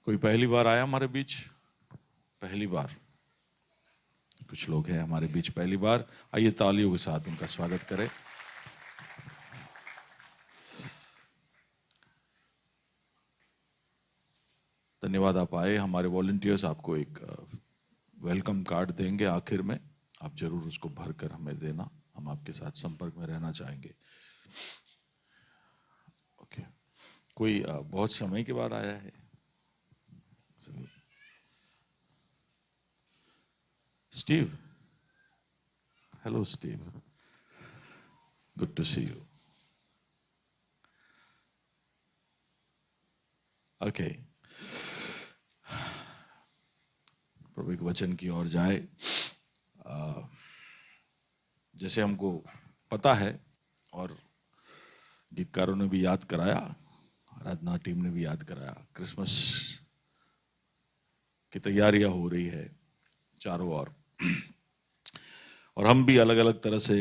कोई पहली बार आया हमारे बीच? पहली बार कुछ लोग हैं हमारे बीच पहली बार। आइए तालियों के साथ उनका स्वागत करें। धन्यवाद, आप आए। हमारे वॉलंटियर्स आपको एक वेलकम कार्ड देंगे आखिर में, आप जरूर उसको भरकर हमें देना, हम आपके साथ संपर्क में रहना चाहेंगे। ओके, कोई बहुत समय के बाद आया है? Steve. Hello, Steve. Good to see you. Okay. प्रभु के वचन की ओर जाए। जैसे हमको पता है और गीतकारों ने भी याद कराया, आराधना टीम ने भी याद कराया, क्रिसमस की तैयारियां हो रही है चारों ओर, और हम भी अलग अलग तरह से,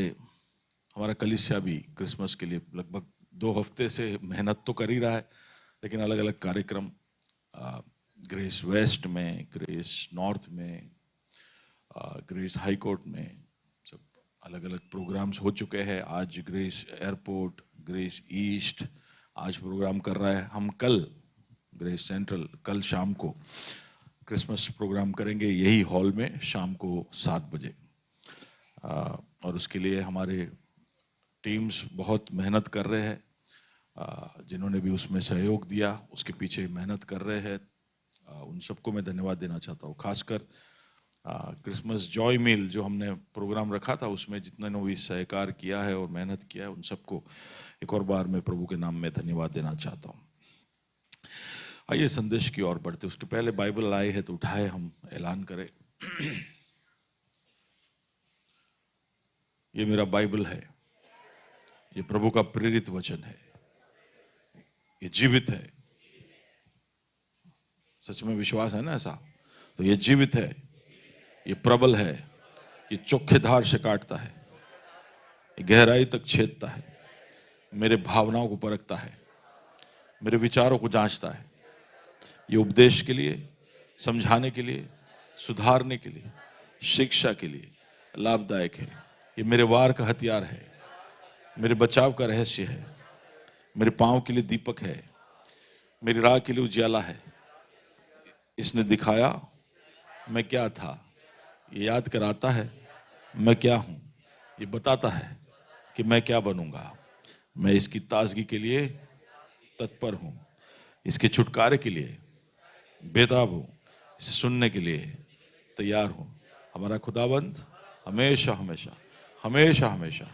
हमारा कलीसिया भी क्रिसमस के लिए लगभग 2 हफ्ते से मेहनत तो कर ही रहा है, लेकिन अलग अलग कार्यक्रम, ग्रेस वेस्ट में, ग्रेस नॉर्थ में, ग्रेस हाई कोर्ट में, सब अलग अलग प्रोग्राम्स हो चुके हैं। आज ग्रेस एयरपोर्ट, ग्रेस ईस्ट आज प्रोग्राम कर रहा है। हम कल ग्रेस सेंट्रल, कल शाम को क्रिसमस प्रोग्राम करेंगे यही हॉल में शाम को 7 बजे। और उसके लिए हमारे टीम्स बहुत मेहनत कर रहे हैं, जिन्होंने भी उसमें सहयोग दिया उसके पीछे मेहनत कर रहे हैं, उन सबको मैं धन्यवाद देना चाहता हूँ। खासकर क्रिसमस जॉय मील जो हमने प्रोग्राम रखा था, उसमें जितने ने भी सहकार किया है और मेहनत किया है, उन सबको एक और बार मैं प्रभु के नाम में धन्यवाद देना चाहता हूँ। आइए संदेश की ओर बढ़ते, उसके पहले बाइबल आए है तो उठाए हम ऐलान करें। ये मेरा बाइबल है, ये प्रभु का प्रेरित वचन है, ये जीवित है। सच में विश्वास है ना ऐसा? तो ये जीवित है, ये प्रबल है, ये चोखे धार से काटता है, ये गहराई तक छेदता है, मेरे भावनाओं को परखता है, मेरे विचारों को जांचता है। ये उपदेश के लिए, समझाने के लिए, सुधारने के लिए, शिक्षा के लिए लाभदायक है। ये मेरे वार का हथियार है, मेरे बचाव का रहस्य है, मेरे पांव के लिए दीपक है, मेरी राह के लिए उजियाला है। इसने दिखाया मैं क्या था, ये याद कराता है मैं क्या हूं, ये बताता है कि मैं क्या बनूंगा। मैं इसकी ताजगी के लिए तत्पर हूं, इसके छुटकारे के लिए बेताब हूं, इसे सुनने के लिए तैयार हूं। हमारा खुदाबंद हमेशा हमेशा हमेशा हमेशा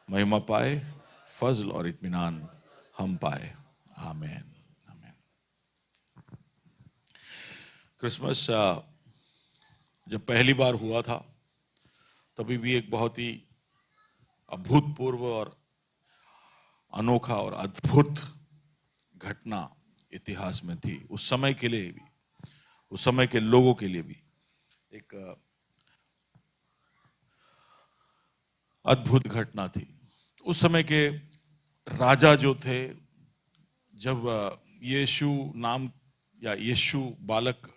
महिमा पाए, फजल और इत्मीनान हम पाए। आमीन आमीन। क्रिसमस जब पहली बार हुआ था तभी भी एक बहुत ही अभूतपूर्व और अनोखा और अद्भुत घटना इतिहास में थी। उस समय के लिए भी, उस समय के लोगों के लिए भी एक अद्भुत घटना थी। उस समय के राजा जो थे, जब यीशु नाम या यीशु बालक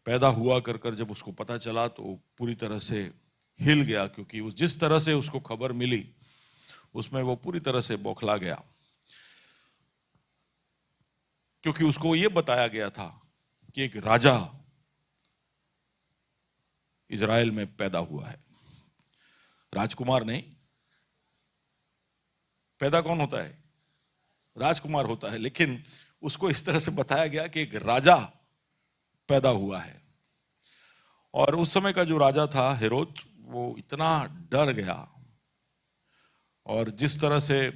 पैदा हुआ कर जब उसको पता चला तो पूरी तरह से हिल गया, क्योंकि उस जिस तरह से उसको खबर मिली उसमें वो पूरी तरह से बौखला गया, क्योंकि उसको ये बताया गया था कि एक राजा इजराइल में पैदा हुआ है। राजकुमार नहीं, पैदा कौन होता है? राजकुमार होता है, लेकिन उसको इस तरह से बताया गया कि एक राजा पैदा हुआ है। और उस समय का जो राजा था हेरोद, वो इतना डर गया और जिस तरह से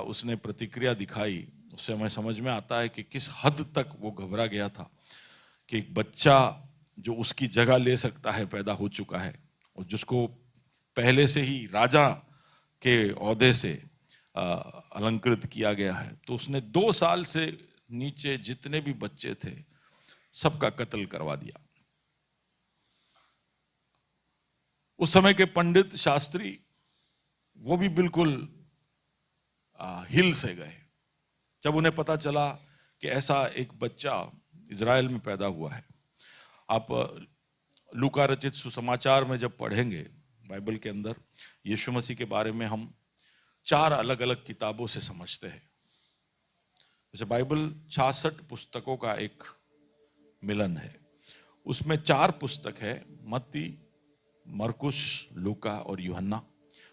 उसने प्रतिक्रिया दिखाई, उससे हमें समझ में आता है कि किस हद तक वो घबरा गया था कि एक बच्चा जो उसकी जगह ले सकता है पैदा हो चुका है, और जिसको पहले से ही राजा के ओहदे से अलंकृत किया गया है। तो उसने 2 साल से नीचे जितने भी बच्चे थे सबका कत्ल करवा दिया। उस समय के पंडित शास्त्री वो भी बिल्कुल हिल से गए जब उन्हें पता चला कि ऐसा एक बच्चा इज़राइल में पैदा हुआ है। आप लूका रचित सुसमाचार में जब पढ़ेंगे बाइबल के अंदर, यीशु मसीह के बारे में हम 4 अलग अलग किताबों से समझते हैं। जैसे बाइबल 66 पुस्तकों का एक मिलन है। उसमें 4 पुस्तक है, मत्ती, मरकुस, लूका और यूहन्ना,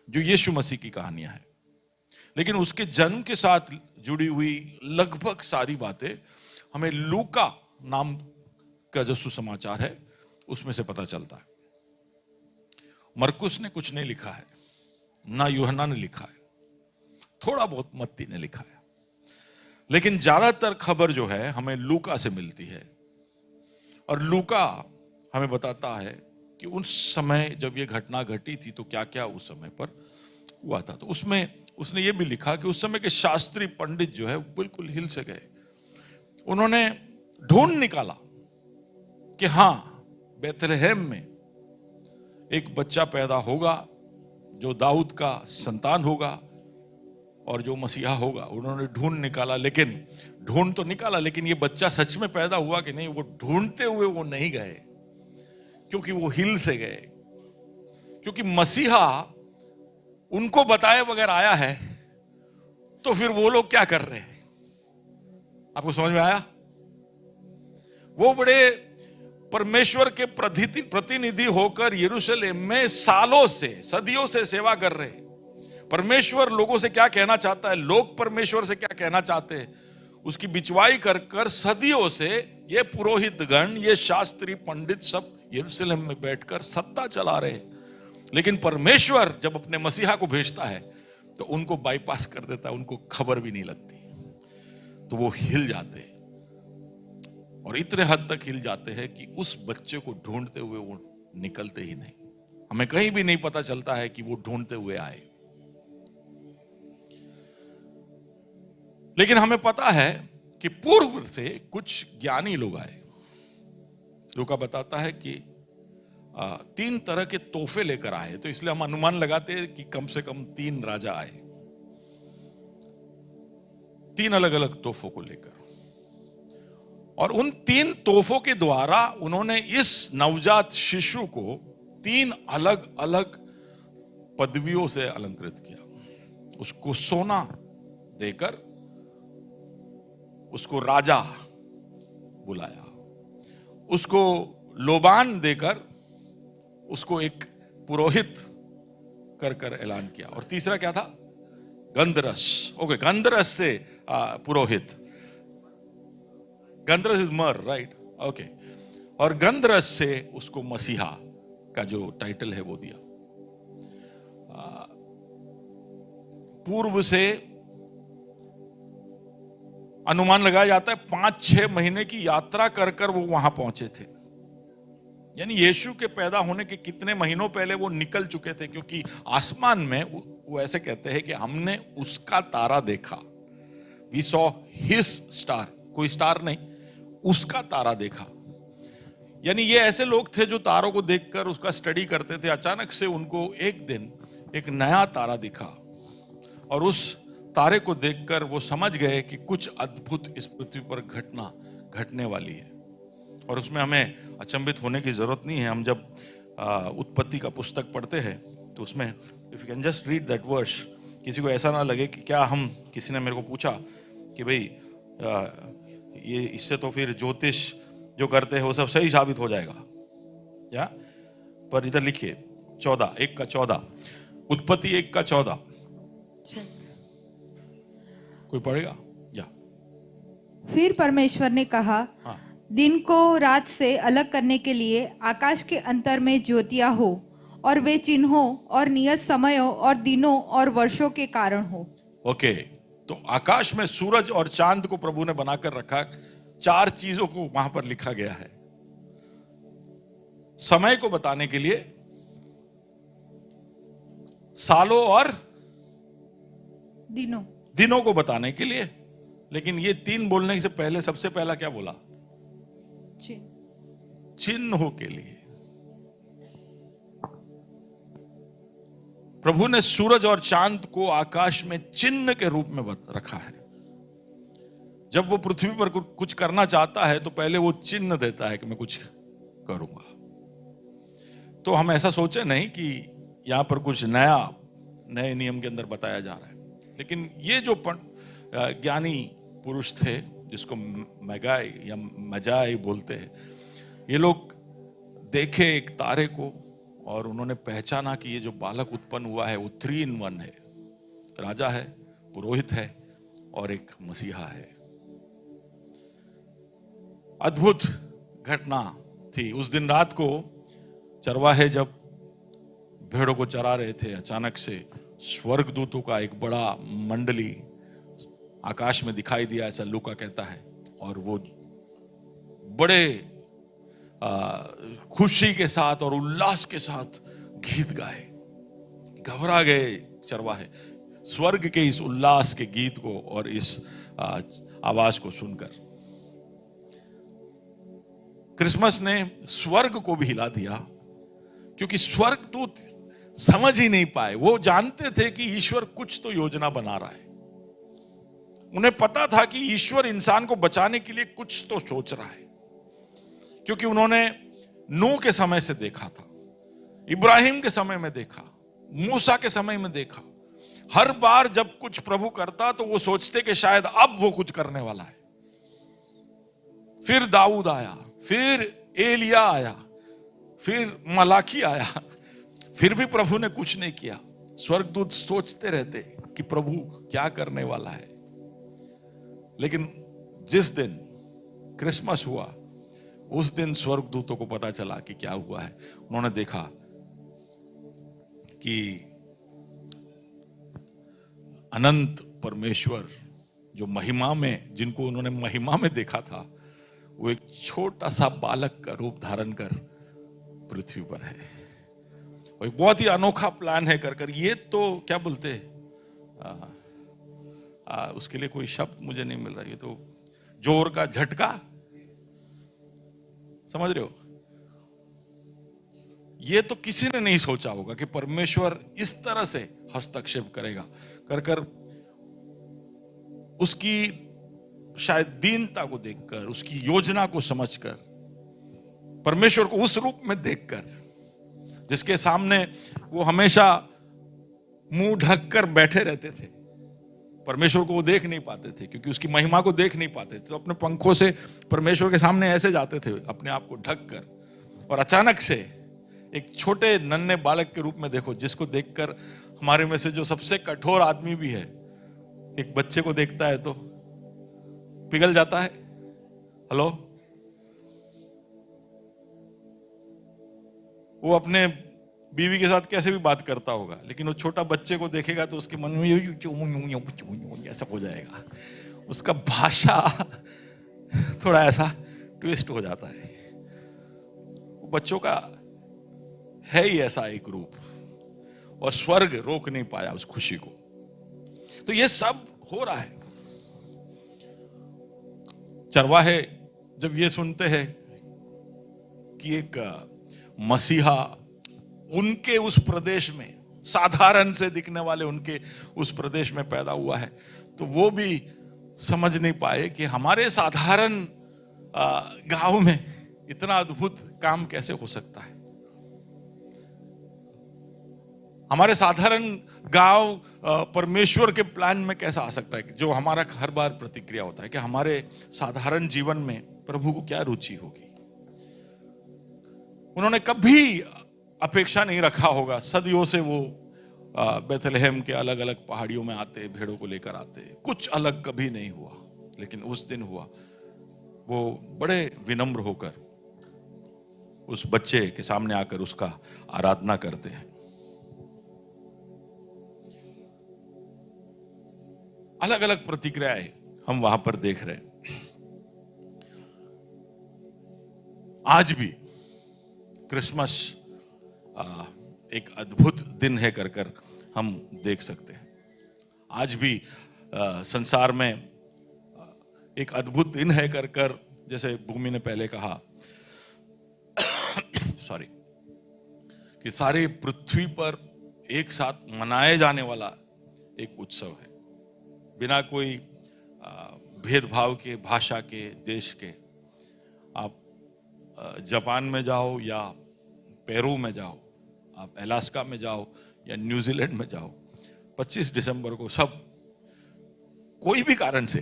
जो यीशु मसीह की कहानियां हैं। लेकिन उसके जन्म के साथ जुड़ी हुई लगभग सारी बातें हमें लूका नाम का जो सुसमाचार है उसमें से पता चलता है। मरकुस ने कुछ नहीं लिखा है, ना यूहन्ना ने लिखा है, थोड़ा बहुत मत्ती ने लिखा है, लेकिन ज्यादातर खबर जो है हमें लूका से मिलती है। और लूका हमें बताता है कि उस समय जब ये घटना घटी थी तो क्या क्या उस समय पर हुआ था। तो उसमें उसने ये भी लिखा कि उस समय के शास्त्री पंडित जो है बिल्कुल हिल से गए। उन्होंने ढूंढ निकाला कि हां, बेथलेहम में एक बच्चा पैदा होगा जो दाऊद का संतान होगा और जो मसीहा होगा। उन्होंने ढूंढ निकाला, लेकिन ढूंढ तो निकाला, लेकिन ये बच्चा सच में पैदा हुआ कि नहीं, वो ढूंढते हुए वो नहीं गए, क्योंकि वो हिल से गए। क्योंकि मसीहा उनको बताए बगैर आया है, तो फिर वो लोग क्या कर रहे हैं? आपको समझ में आया? वो बड़े परमेश्वर के प्रतिनिधि होकर यरूशलेम में सालों से, सदियों से सेवा कर रहे हैं। परमेश्वर लोगों से क्या कहना चाहता है, लोग परमेश्वर से क्या कहना चाहते हैं, उसकी बिचवाई कर कर सदियों से ये पुरोहित गण, ये शास्त्री पंडित सब यरूशलेम में बैठकर सत्ता चला रहे हैं। लेकिन परमेश्वर जब अपने मसीहा को भेजता है तो उनको बाईपास कर देता है, उनको खबर भी नहीं लगती। तो वो हिल जाते हैं, और इतने हद तक हिल जाते हैं कि उस बच्चे को ढूंढते हुए वो निकलते ही नहीं। हमें कहीं भी नहीं पता चलता है कि वो ढूंढते हुए आए। लेकिन हमें पता है कि पूर्व से कुछ ज्ञानी लोग आए। लूका बताता है कि 3 तरह के तोहफे लेकर आए। तो इसलिए हम अनुमान लगाते हैं कि कम से कम 3 राजा आए, 3 अलग अलग तोहफों को लेकर। और उन 3 तोहफों के द्वारा उन्होंने इस नवजात शिशु को 3 अलग अलग पदवियों से अलंकृत किया। उसको सोना देकर उसको राजा बुलाया, उसको लोबान देकर उसको एक पुरोहित कर कर ऐलान किया, और तीसरा क्या था? गंधरस। ओके, गंधरस से पुरोहित। गंधरस इज मर, राइट? ओके। और गंधरस से उसको मसीहा का जो टाइटल है वो दिया। पूर्व से अनुमान लगाया जाता है 5-6 महीने की यात्रा कर कर वो वहां पहुंचे थे। यानी यीशु के पैदा होने के कितने महीनों पहले वो निकल चुके थे, क्योंकि आसमान में वो ऐसे कहते हैं कि हमने उसका तारा देखा। वी सॉ हिज स्टार, कोई स्टार नहीं, उसका तारा देखा। यानी ये ऐसे लोग थे जो तारों को देखकर उसका स्टडी करते थे। अचानक से उनको एक दिन एक नया तारा दिखा, और उस तारे को देखकर वो समझ गए कि कुछ अद्भुत इस पृथ्वी पर घटने वाली है। और उसमें हमें अचंभित होने की जरूरत नहीं है। हम जब उत्पत्ति का पुस्तक पढ़ते हैं तो उसमें if you can just read that verse, किसी को ऐसा ना लगे कि क्या हम, किसी ने मेरे को पूछा कि भाई ये इससे तो फिर ज्योतिष जो करते हैं वो सब सही साबित हो जाएगा या? पर इधर लिखिए 1:14, उत्पत्ति 1:14 कोई पढ़ेगा? या फिर परमेश्वर ने कहा, हाँ। दिन को रात से अलग करने के लिए आकाश के अंतर में ज्योतियां हो, और वे चिन्हों और नियत समयों और दिनों और वर्षों के कारण हो। ओके, तो आकाश में सूरज और चांद को प्रभु ने बनाकर रखा। 4 चीजों को वहां पर लिखा गया है। समय को बताने के लिए, सालों और दिनों को बताने के लिए। लेकिन ये 3 बोलने से पहले सबसे पहला क्या बोला? चिन्हों के लिए। प्रभु ने सूरज और चांद को आकाश में चिन्ह के रूप में रखा है। जब वो पृथ्वी पर कुछ करना चाहता है तो पहले वो चिन्ह देता है कि मैं कुछ करूंगा। तो हम ऐसा सोचे नहीं कि यहां पर कुछ नए नियम के अंदर बताया जा रहा है, लेकिन ये जो ज्ञानी पुरुष थे जिसको मैगाई या मजाई बोलते हैं, ये लोग देखे एक तारे को और उन्होंने पहचाना कि ये जो बालक उत्पन्न हुआ है वो 3 in 1 है, राजा है, पुरोहित है और एक मसीहा है। अद्भुत घटना थी। उस दिन रात को चरवाहे जब भेड़ों को चरा रहे थे, अचानक से स्वर्गदूतों का एक बड़ा मंडली आकाश में दिखाई दिया, ऐसा लूका कहता है। और वो बड़े खुशी के साथ और उल्लास के साथ गीत गाए। घबरा गए चरवाहे स्वर्ग के इस उल्लास के गीत को और इस आवाज को सुनकर। क्रिसमस ने स्वर्ग को भी हिला दिया, क्योंकि स्वर्गदूत समझ ही नहीं पाए। वो जानते थे कि ईश्वर कुछ तो योजना बना रहा है। उन्हें पता था कि ईश्वर इंसान को बचाने के लिए कुछ तो सोच रहा है, क्योंकि उन्होंने नूह के समय से देखा था, इब्राहिम के समय में देखा, मूसा के समय में देखा। हर बार जब कुछ प्रभु करता तो वो सोचते कि शायद अब वो कुछ करने वाला है। फिर दाऊद आया, फिर एलिया आया, फिर मलाकी आया, फिर भी प्रभु ने कुछ नहीं किया। स्वर्गदूत सोचते रहते कि प्रभु क्या करने वाला है। लेकिन जिस दिन क्रिसमस हुआ, उस दिन स्वर्गदूतों को पता चला कि क्या हुआ है। उन्होंने देखा कि अनंत परमेश्वर जो महिमा में, जिनको उन्होंने महिमा में देखा था, वो एक छोटा सा बालक का रूप धारण कर पृथ्वी पर है। और एक बहुत ही अनोखा प्लान है कर ये तो क्या बोलते हैं, उसके लिए कोई शब्द मुझे नहीं मिल रहा। ये तो जोर का झटका, समझ रहे हो? ये तो किसी ने नहीं सोचा होगा कि परमेश्वर इस तरह से हस्तक्षेप करेगा। कर उसकी शायद दीनता को देखकर, उसकी योजना को समझकर, परमेश्वर को उस रूप में देखकर जिसके सामने वो हमेशा मुंह ढककर बैठे रहते थे। परमेश्वर को वो देख नहीं पाते थे, क्योंकि उसकी महिमा को देख नहीं पाते थे। तो अपने पंखों से परमेश्वर के सामने ऐसे जाते थे, अपने आप को ढक कर। और अचानक से एक छोटे नन्हे बालक के रूप में देखो, जिसको देखकर हमारे में से जो सबसे कठोर आदमी भी है, एक बच्चे को देखता है तो पिघल जाता है। हेलो, वो अपने बीवी के साथ कैसे भी बात करता होगा, लेकिन वो छोटा बच्चे को देखेगा तो उसके मन में ऐसा हो जाएगा। उसका भाषा थोड़ा ऐसा ट्विस्ट हो जाता है। वो बच्चों का है ही ऐसा एक रूप, और स्वर्ग रोक नहीं पाया उस खुशी को। तो ये सब हो रहा है। चरवाहे जब ये सुनते हैं कि एक मसीहा उनके उस प्रदेश में, साधारण से दिखने वाले उनके उस प्रदेश में पैदा हुआ है, तो वो भी समझ नहीं पाए कि हमारे साधारण गांव में इतना अद्भुत काम कैसे हो सकता है। हमारे साधारण गांव परमेश्वर के प्लान में कैसा आ सकता है। जो हमारा हर बार प्रतिक्रिया होता है कि हमारे साधारण जीवन में प्रभु को क्या रुचि होगी। उन्होंने कभी अपेक्षा नहीं रखा होगा। सदियों से वो बेथलेहम के अलग अलग पहाड़ियों में आते, भेड़ों को लेकर आते, कुछ अलग कभी नहीं हुआ। लेकिन उस दिन हुआ। वो बड़े विनम्र होकर उस बच्चे के सामने आकर उसका आराधना करते हैं। अलग अलग प्रतिक्रियाएं हम वहां पर देख रहे हैं। आज भी क्रिसमस एक अद्भुत दिन है कर हम देख सकते हैं। आज भी संसार में एक अद्भुत दिन है कर जैसे भूमि ने पहले कहा सॉरी, कि सारे पृथ्वी पर एक साथ मनाए जाने वाला एक उत्सव है। बिना कोई भेदभाव के, भाषा के, देश के। आप जापान में जाओ या पेरू में जाओ, आप अलास्का में जाओ या न्यूजीलैंड में जाओ, 25 दिसंबर को सब कोई भी कारण से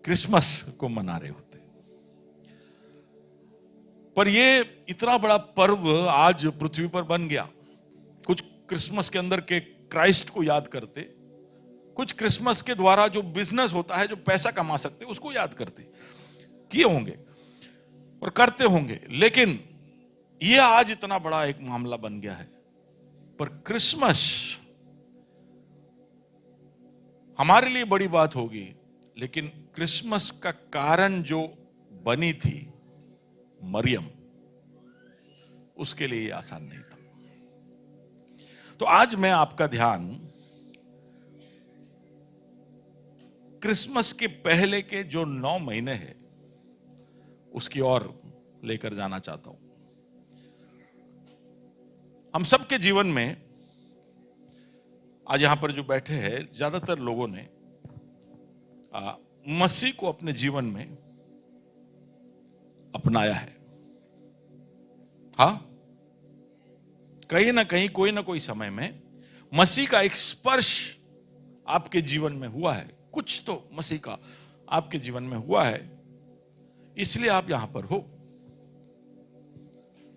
क्रिसमस को मना रहे होते। पर ये इतना बड़ा पर्व आज पृथ्वी पर बन गया। कुछ क्रिसमस के अंदर के क्राइस्ट को याद करते, कुछ क्रिसमस के द्वारा जो बिजनेस होता है, जो पैसा कमा सकते, उसको याद करते, किए होंगे और करते होंगे। लेकिन ये आज इतना बड़ा एक मामला बन गया है। पर क्रिसमस हमारे लिए बड़ी बात होगी, लेकिन क्रिसमस का कारण जो बनी थी मरियम, उसके लिए आसान नहीं था। तो आज मैं आपका ध्यान क्रिसमस के पहले के जो 9 महीने हैं उसकी ओर लेकर जाना चाहता हूं। हम सबके जीवन में आज यहां पर जो बैठे हैं, ज्यादातर लोगों ने मसीह को अपने जीवन में अपनाया है। हाँ, कहीं ना कहीं, कोई ना कोई समय में मसीह का एक स्पर्श आपके जीवन में हुआ है। कुछ तो मसीह का आपके जीवन में हुआ है, इसलिए आप यहां पर हो।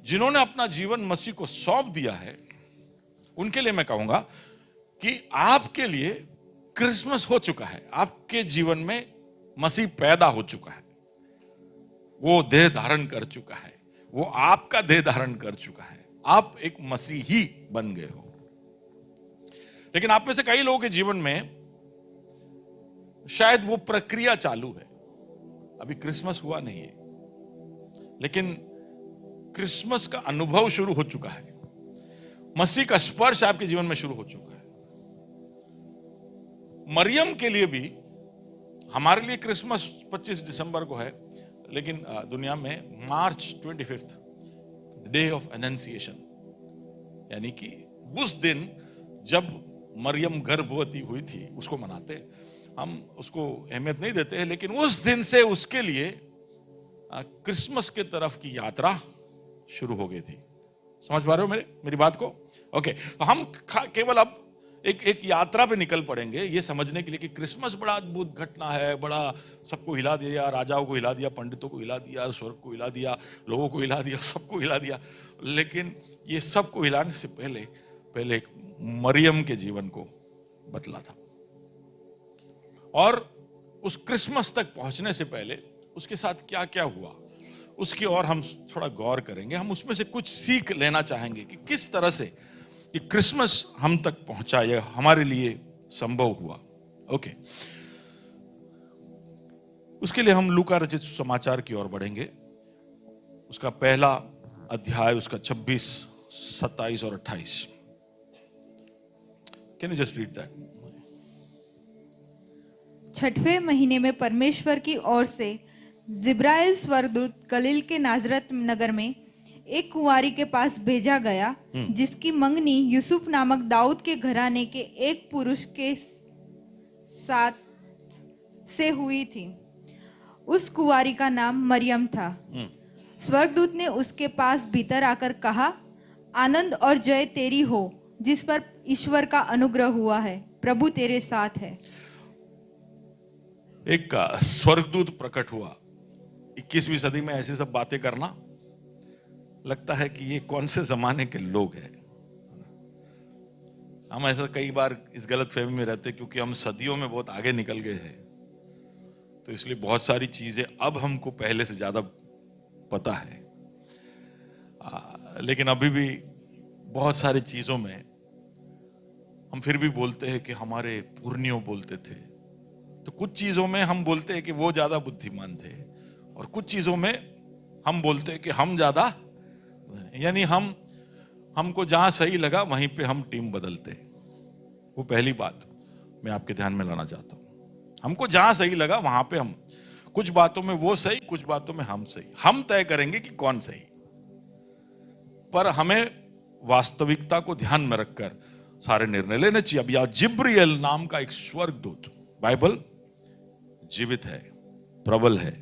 जिन्होंने अपना जीवन मसीह को सौंप दिया है, उनके लिए मैं कहूंगा कि आपके लिए क्रिसमस हो चुका है। आपके जीवन में मसीह पैदा हो चुका है, वो देह धारण कर चुका है, वो आपका देह धारण कर चुका है, आप एक मसीही बन गए हो। लेकिन आप में से कई लोगों के जीवन में शायद वो प्रक्रिया चालू है। अभी क्रिसमस हुआ नहीं है, लेकिन क्रिसमस का अनुभव शुरू हो चुका है, मसीह का स्पर्श आपके जीवन में शुरू हो चुका है। मरियम के लिए भी, हमारे लिए क्रिसमस 25 दिसंबर को है, लेकिन दुनिया में मार्च 25 डे ऑफ एनंसिएशन, यानी कि उस दिन जब मरियम गर्भवती हुई थी उसको मनाते। हम उसको अहमियत नहीं देते हैं, लेकिन उस दिन से उसके लिए क्रिसमस के तरफ की यात्रा शुरू हो गई थी। समझ पा रहे हो मेरी बात को? ओके, तो हम केवल अब एक यात्रा पे निकल पड़ेंगे, ये समझने के लिए कि क्रिसमस बड़ा अद्भुत घटना है, बड़ा सबको हिला दिया, राजाओं को हिला दिया, पंडितों को हिला दिया, स्वर्ग को हिला दिया, लोगों को हिला दिया, सबको हिला दिया। लेकिन ये सबको हिलाने से पहले मरियम के जीवन को बदला था। और उस क्रिसमस तक पहुंचने से पहले उसके साथ क्या क्या हुआ, उसकी ओर हम थोड़ा गौर करेंगे। हम उसमें से कुछ सीख लेना चाहेंगे कि किस तरह से कि क्रिसमस हम तक पहुंचा, यह हमारे लिए संभव हुआ। ओके, उसके लिए हम लूका रचित समाचार की ओर बढ़ेंगे। उसका पहला अध्याय, उसका 26, 27 और 28। Can you just read that? 6वें महीने में परमेश्वर की ओर से जिब्राइल स्वर्गदूत गलील के नाजरत नगर में एक कुंवारी के पास भेजा गया, जिसकी मंगनी यूसुफ नामक दाऊद के घराने के एक पुरुष के साथ से हुई थी। उस कुंवारी का नाम मरियम था। स्वर्गदूत ने उसके पास भीतर आकर कहा, आनंद और जय तेरी हो, जिस पर ईश्वर का अनुग्रह हुआ है, प्रभु तेरे साथ है। एक स्वर्गदूत प्रकट हुआ। 21वीं सदी में ऐसी सब बातें करना, लगता है कि ये कौन से जमाने के लोग हैं। हम ऐसा कई बार इस गलत फहमी में रहते, क्योंकि हम सदियों में बहुत आगे निकल गए हैं, तो इसलिए बहुत सारी चीजें अब हमको पहले से ज्यादा पता है। लेकिन अभी भी बहुत सारी चीजों में हम फिर भी बोलते हैं कि हमारे पुरनियों बोलते थे। तो कुछ चीजों में हम बोलते हैं कि वो ज्यादा बुद्धिमान थे, और कुछ चीजों में हम बोलते हैं कि हम ज्यादा, यानी हमको जहां सही लगा वहीं पे हम टीम बदलते। वो पहली बात मैं आपके ध्यान में लाना चाहता हूं। हमको जहां सही लगा वहां पे हम, कुछ बातों में वो सही, कुछ बातों में हम सही। हम तय करेंगे कि कौन सही, पर हमें वास्तविकता को ध्यान में रखकर सारे निर्णय लेने चाहिए। अब यहां जिब्रियल नाम का एक स्वर्गदूत, बाइबल जीवित है, प्रबल है।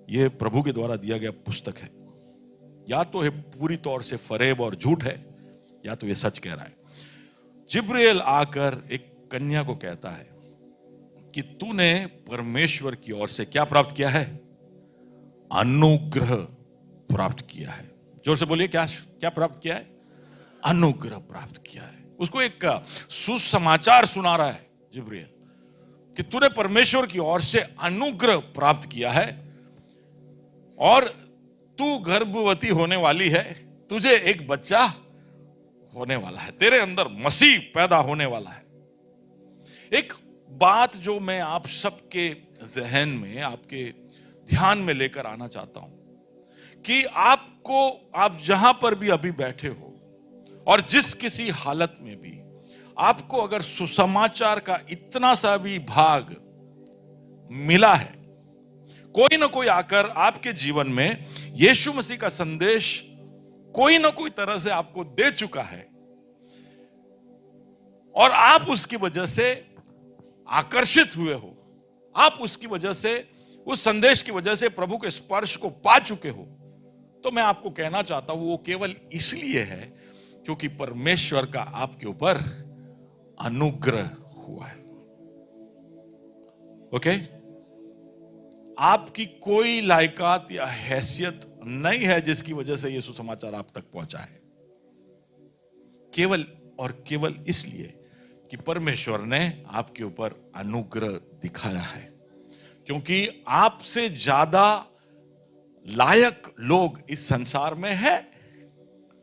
यह प्रभु के द्वारा दिया गया पुस्तक है। या तो ये पूरी तौर से फरेब और झूठ है, या तो ये सच कह रहा है। जिब्राइल आकर एक कन्या को कहता है कि तूने परमेश्वर की ओर से क्या प्राप्त किया है? अनुग्रह प्राप्त किया है। जोर से बोलिए, क्या क्या प्राप्त किया है? अनुग्रह प्राप्त किया है। उसको एक सुसमाचार सुना रहा है जिब्राइल कि तूने परमेश्वर की ओर से अनुग्रह प्राप्त किया है और तू गर्भवती होने वाली है, तुझे एक बच्चा होने वाला है, तेरे अंदर मसीह पैदा होने वाला है। एक बात जो मैं आप सबके जहन में, आपके ध्यान में लेकर आना चाहता हूं कि आप जहां पर भी अभी बैठे हो और जिस किसी हालत में भी आपको अगर सुसमाचार का इतना सा भी भाग मिला है, कोई ना कोई आकर आपके जीवन में यीशु मसीह का संदेश कोई ना कोई तरह से आपको दे चुका है और आप उसकी वजह से आकर्षित हुए हो, आप उसकी वजह से, उस संदेश की वजह से प्रभु के स्पर्श को पा चुके हो, तो मैं आपको कहना चाहता हूं वो केवल इसलिए है क्योंकि परमेश्वर का आपके ऊपर अनुग्रह हुआ है। ओके? आपकी कोई लायकात या हैसियत नहीं है जिसकी वजह से यीशु समाचार आप तक पहुंचा है। केवल और केवल इसलिए कि परमेश्वर ने आपके ऊपर अनुग्रह दिखाया है। क्योंकि आपसे ज्यादा लायक लोग इस संसार में है,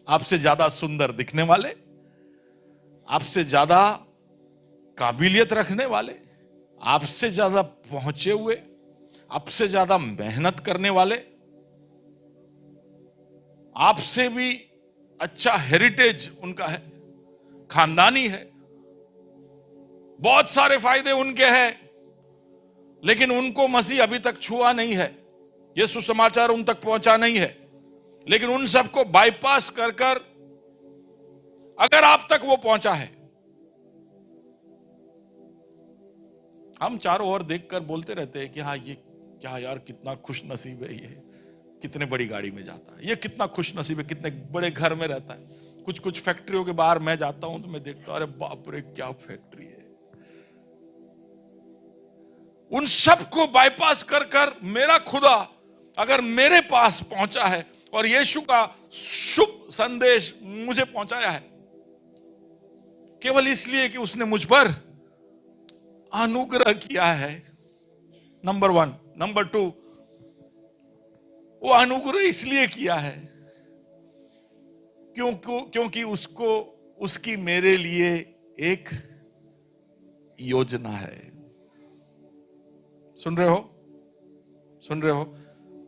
आपसे ज्यादा सुंदर दिखने वाले, आपसे ज्यादा काबिलियत रखने वाले, आपसे ज्यादा पहुंचे हुए, आपसे ज्यादा मेहनत करने वाले, आपसे भी अच्छा हेरिटेज उनका है, खानदानी है, बहुत सारे फायदे उनके हैं, लेकिन उनको मसीह अभी तक छुआ नहीं है, यह सुसमाचार उन तक पहुंचा नहीं है। लेकिन उन सबको बाईपास कर कर अगर आप तक वो पहुंचा है, हम चारों ओर देखकर बोलते रहते हैं कि हाँ ये क्या यार, कितना खुश नसीब है, ये कितने बड़ी गाड़ी में जाता है, ये कितना खुश नसीब है, कितने बड़े घर में रहता है। कुछ कुछ फैक्ट्रियों के बाहर मैं जाता हूं तो मैं देखता हूं, अरे बाप रे क्या फैक्ट्री है। उन सबको बाईपास कर कर मेरा खुदा अगर मेरे पास पहुंचा है और यीशु का शुभ संदेश मुझे पहुंचाया है, केवल इसलिए कि उसने मुझ पर अनुग्रह किया है। नंबर 1। नंबर 2, वो अनुग्रह इसलिए किया है क्योंकि उसको उसकी मेरे लिए एक योजना है। सुन रहे हो? सुन रहे हो?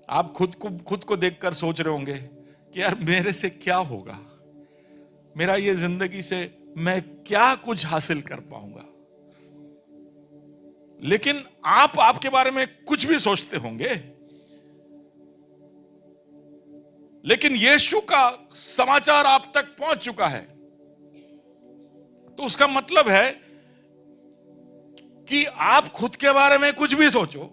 आप खुद को देखकर सोच रहे होंगे कि यार मेरे से क्या होगा, मेरा ये जिंदगी से मैं क्या कुछ हासिल कर पाऊंगा। लेकिन आप आपके बारे में कुछ भी सोचते होंगे, लेकिन यीशु का समाचार आप तक पहुंच चुका है, तो उसका मतलब है कि आप खुद के बारे में कुछ भी सोचो,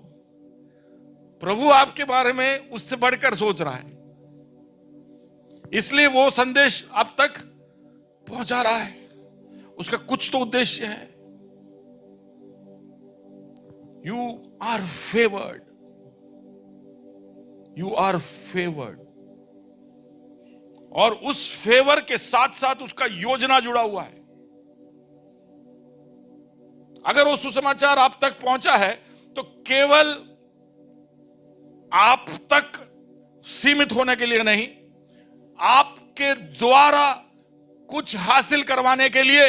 प्रभु आपके बारे में उससे बढ़कर सोच रहा है, इसलिए वो संदेश आप तक पहुंचा रहा है। उसका कुछ तो उद्देश्य है। You are favoured, you are favoured, और उस फेवर के साथ साथ उसका योजना जुड़ा हुआ है। अगर वो सुसमाचार आप तक पहुंचा है तो केवल आप तक सीमित होने के लिए नहीं, आपके द्वारा कुछ हासिल करवाने के लिए।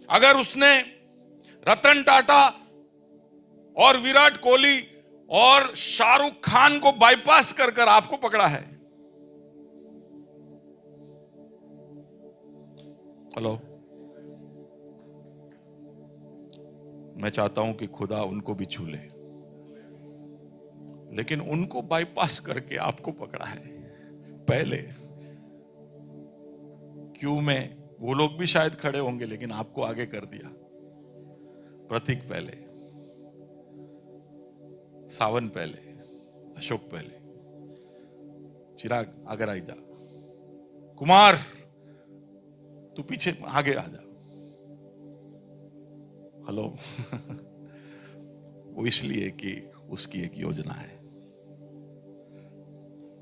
अगर उसने रतन टाटा और विराट कोहली और शाहरुख खान को बाईपास कर कर आपको पकड़ा है, हेलो, मैं चाहता हूं कि खुदा उनको भी छू ले, लेकिन उनको बाईपास करके आपको पकड़ा है पहले। क्यों में वो लोग भी शायद खड़े होंगे, लेकिन आपको आगे कर दिया। प्रतीक पहले, सावन पहले, अशोक पहले, चिराग आगे आई जा, कुमार तू पीछे आगे आ जा। हेलो वो इसलिए कि उसकी एक योजना है।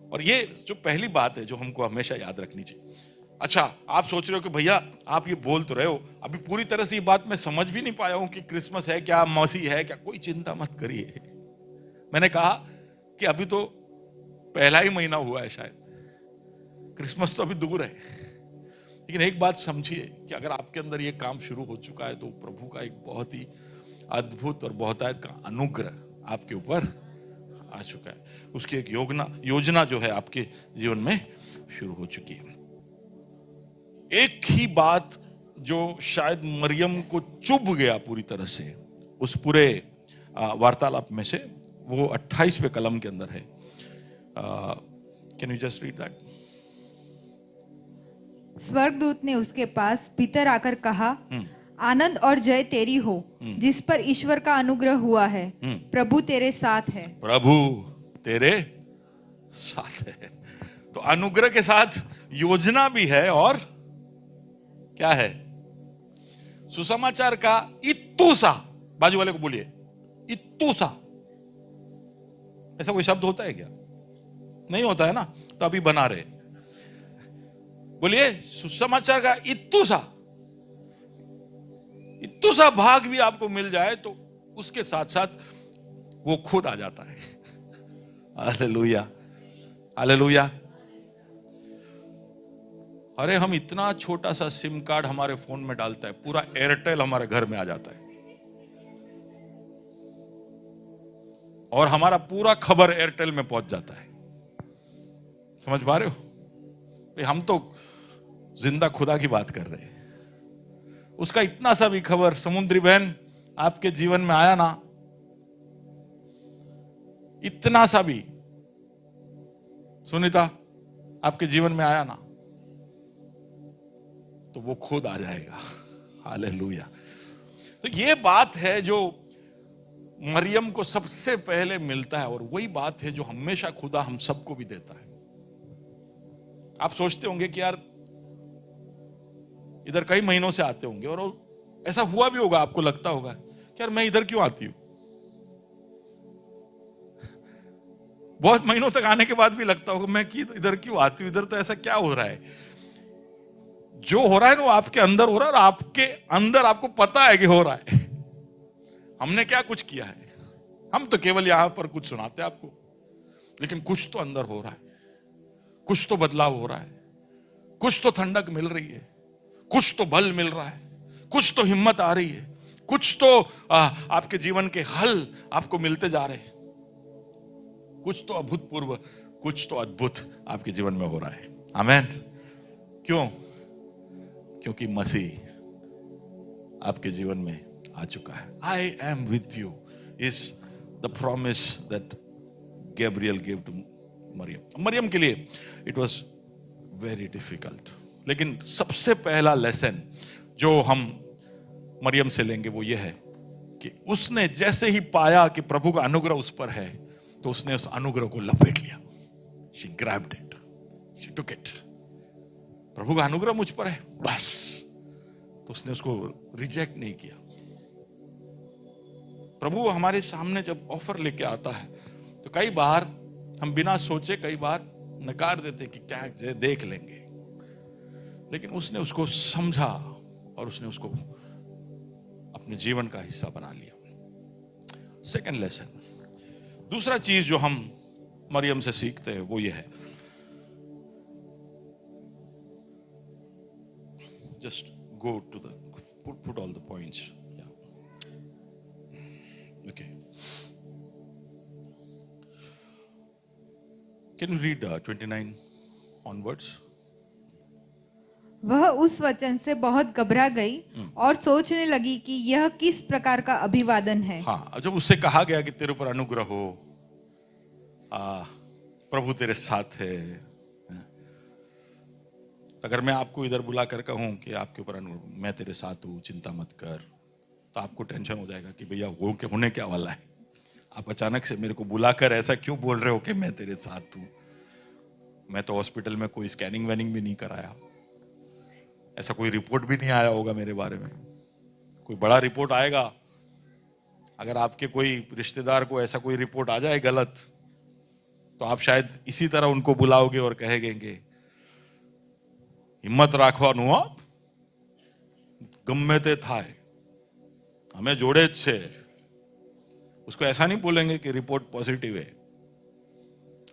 और ये जो पहली बात है जो हमको हमेशा याद रखनी चाहिए। अच्छा, आप सोच रहे हो कि भैया आप ये बोल तो रहे हो, अभी पूरी तरह से ये बात मैं समझ भी नहीं पाया हूं कि क्रिसमस है क्या, मसीह है क्या। कोई चिंता मत करिए। मैंने कहा कि अभी तो पहला ही महीना हुआ है, शायद क्रिसमस तो अभी दूर है। लेकिन एक बात समझिए कि अगर आपके अंदर ये काम शुरू हो चुका है तो प्रभु का एक बहुत ही अद्भुत और बहुतायत का अनुग्रह आपके ऊपर आ चुका है। उसकी एक योजना जो है आपके जीवन में शुरू हो चुकी है। एक ही बात जो शायद मरियम को चुभ गया पूरी तरह से उस पूरे वार्तालाप में से, वो 28वें कलम के अंदर है। Can you just read that? स्वर्गदूत ने उसके पास भीतर आकर कहा, आनंद और जय तेरी हो जिस पर ईश्वर का अनुग्रह हुआ है, प्रभु तेरे साथ है। प्रभु तेरे साथ है। तो अनुग्रह के साथ योजना भी है और क्या है? सुसमाचार का इत्तूसा। बाजू वाले को बोलिए इत्तूसा। ऐसा कोई शब्द होता है क्या? नहीं होता है ना, तो अभी बना रहे। बोलिए सुसमाचार का इत्तूसा। इत्तूसा भाग भी आपको मिल जाए तो उसके साथ साथ वो खुद आ जाता है। Hallelujah, hallelujah. अरे हम इतना छोटा सा सिम कार्ड हमारे फोन में डालता है, पूरा एयरटेल हमारे घर में आ जाता है और हमारा पूरा खबर एयरटेल में पहुंच जाता है। समझ पा रहे हो? हम तो जिंदा खुदा की बात कर रहे हैं। उसका इतना सा भी खबर, समुद्री बहन आपके जीवन में आया ना, इतना सा भी, सुनीता आपके जीवन में आया ना, तो वो खुद आ जाएगा। हालेलुया। तो ये बात है जो मरियम को सबसे पहले मिलता है, और वही बात है जो हमेशा खुदा हम सबको भी देता है। आप सोचते होंगे कि यार इधर कई महीनों से आते होंगे, और ऐसा हुआ भी होगा, आपको लगता होगा कि यार मैं इधर क्यों आती हूं। बहुत महीनों तक आने के बाद भी लगता होगा मैं कि इधर क्यों आती हूं, इधर तो ऐसा क्या हो रहा है। जो हो रहा है ना वो आपके अंदर हो रहा है, और आपके अंदर आपको पता है कि हो रहा है। हमने क्या कुछ किया है, हम तो केवल यहां पर कुछ सुनाते हैं आपको, लेकिन कुछ तो अंदर हो रहा है, कुछ तो बदलाव हो रहा है, कुछ तो ठंडक मिल रही है, कुछ तो बल मिल रहा है, कुछ तो हिम्मत आ रही है, कुछ तो आपके जीवन के हल आपको मिलते जा रहे हैं, कुछ तो अभूतपूर्व, कुछ तो अद्भुत आपके जीवन में हो रहा है। आमेन। क्यों? क्योंकि मसीह आपके जीवन में आ चुका है। I am with you is the promise that Gabriel give to Mariam. Mariam के लिए इट वॉज वेरी डिफिकल्ट, लेकिन सबसे पहला लेसन जो हम मरियम से लेंगे वो ये है कि उसने जैसे ही पाया कि प्रभु का अनुग्रह उस पर है, तो उसने उस अनुग्रह को लपेट लिया। She grabbed it, she took it. प्रभु का अनुग्रह मुझ पर है बस, तो उसने उसको रिजेक्ट नहीं किया। प्रभु हमारे सामने जब ऑफर लेके आता है तो कई बार हम बिना सोचे कई बार नकार देते कि क्या देख लेंगे, लेकिन उसने उसको समझा और उसने उसको अपने जीवन का हिस्सा बना लिया। सेकंड लेसन, दूसरा चीज जो हम मरियम से सीखते हैं वो ये है, just go to the put all the points. Yeah. Okay. Can you read 29 onwards? वह उस वचन से बहुत घबरा गई और सोचने लगी कि यह किस प्रकार का अभिवादन है। हाँ, जब उससे कहा गया कि तेरे ऊपर अनुग्रह हो, प्रभु तेरे साथ है, अगर मैं आपको इधर बुला कर कहूं कि आपके ऊपर अनुग्रह, मैं तेरे साथ हूं, चिंता मत कर, तो आपको टेंशन हो जाएगा कि भैया होने क्या वाला है। आप अचानक से मेरे को बुलाकर ऐसा क्यों बोल रहे हो कि मैं तेरे साथ हूं। मैं तो हॉस्पिटल में कोई स्कैनिंग वैनिंग भी नहीं कराया, ऐसा कोई रिपोर्ट भी नहीं आया होगा मेरे बारे में। कोई बड़ा रिपोर्ट आएगा, अगर आपके कोई रिश्तेदार को ऐसा कोई रिपोर्ट आ जाए गलत, तो आप शायद इसी तरह उनको बुलाओगे और कहेंगे हिम्मत राखवानु आप, गम्मे ते थाय, हमें जोड़े छे। उसको ऐसा नहीं बोलेंगे कि रिपोर्ट पॉजिटिव है,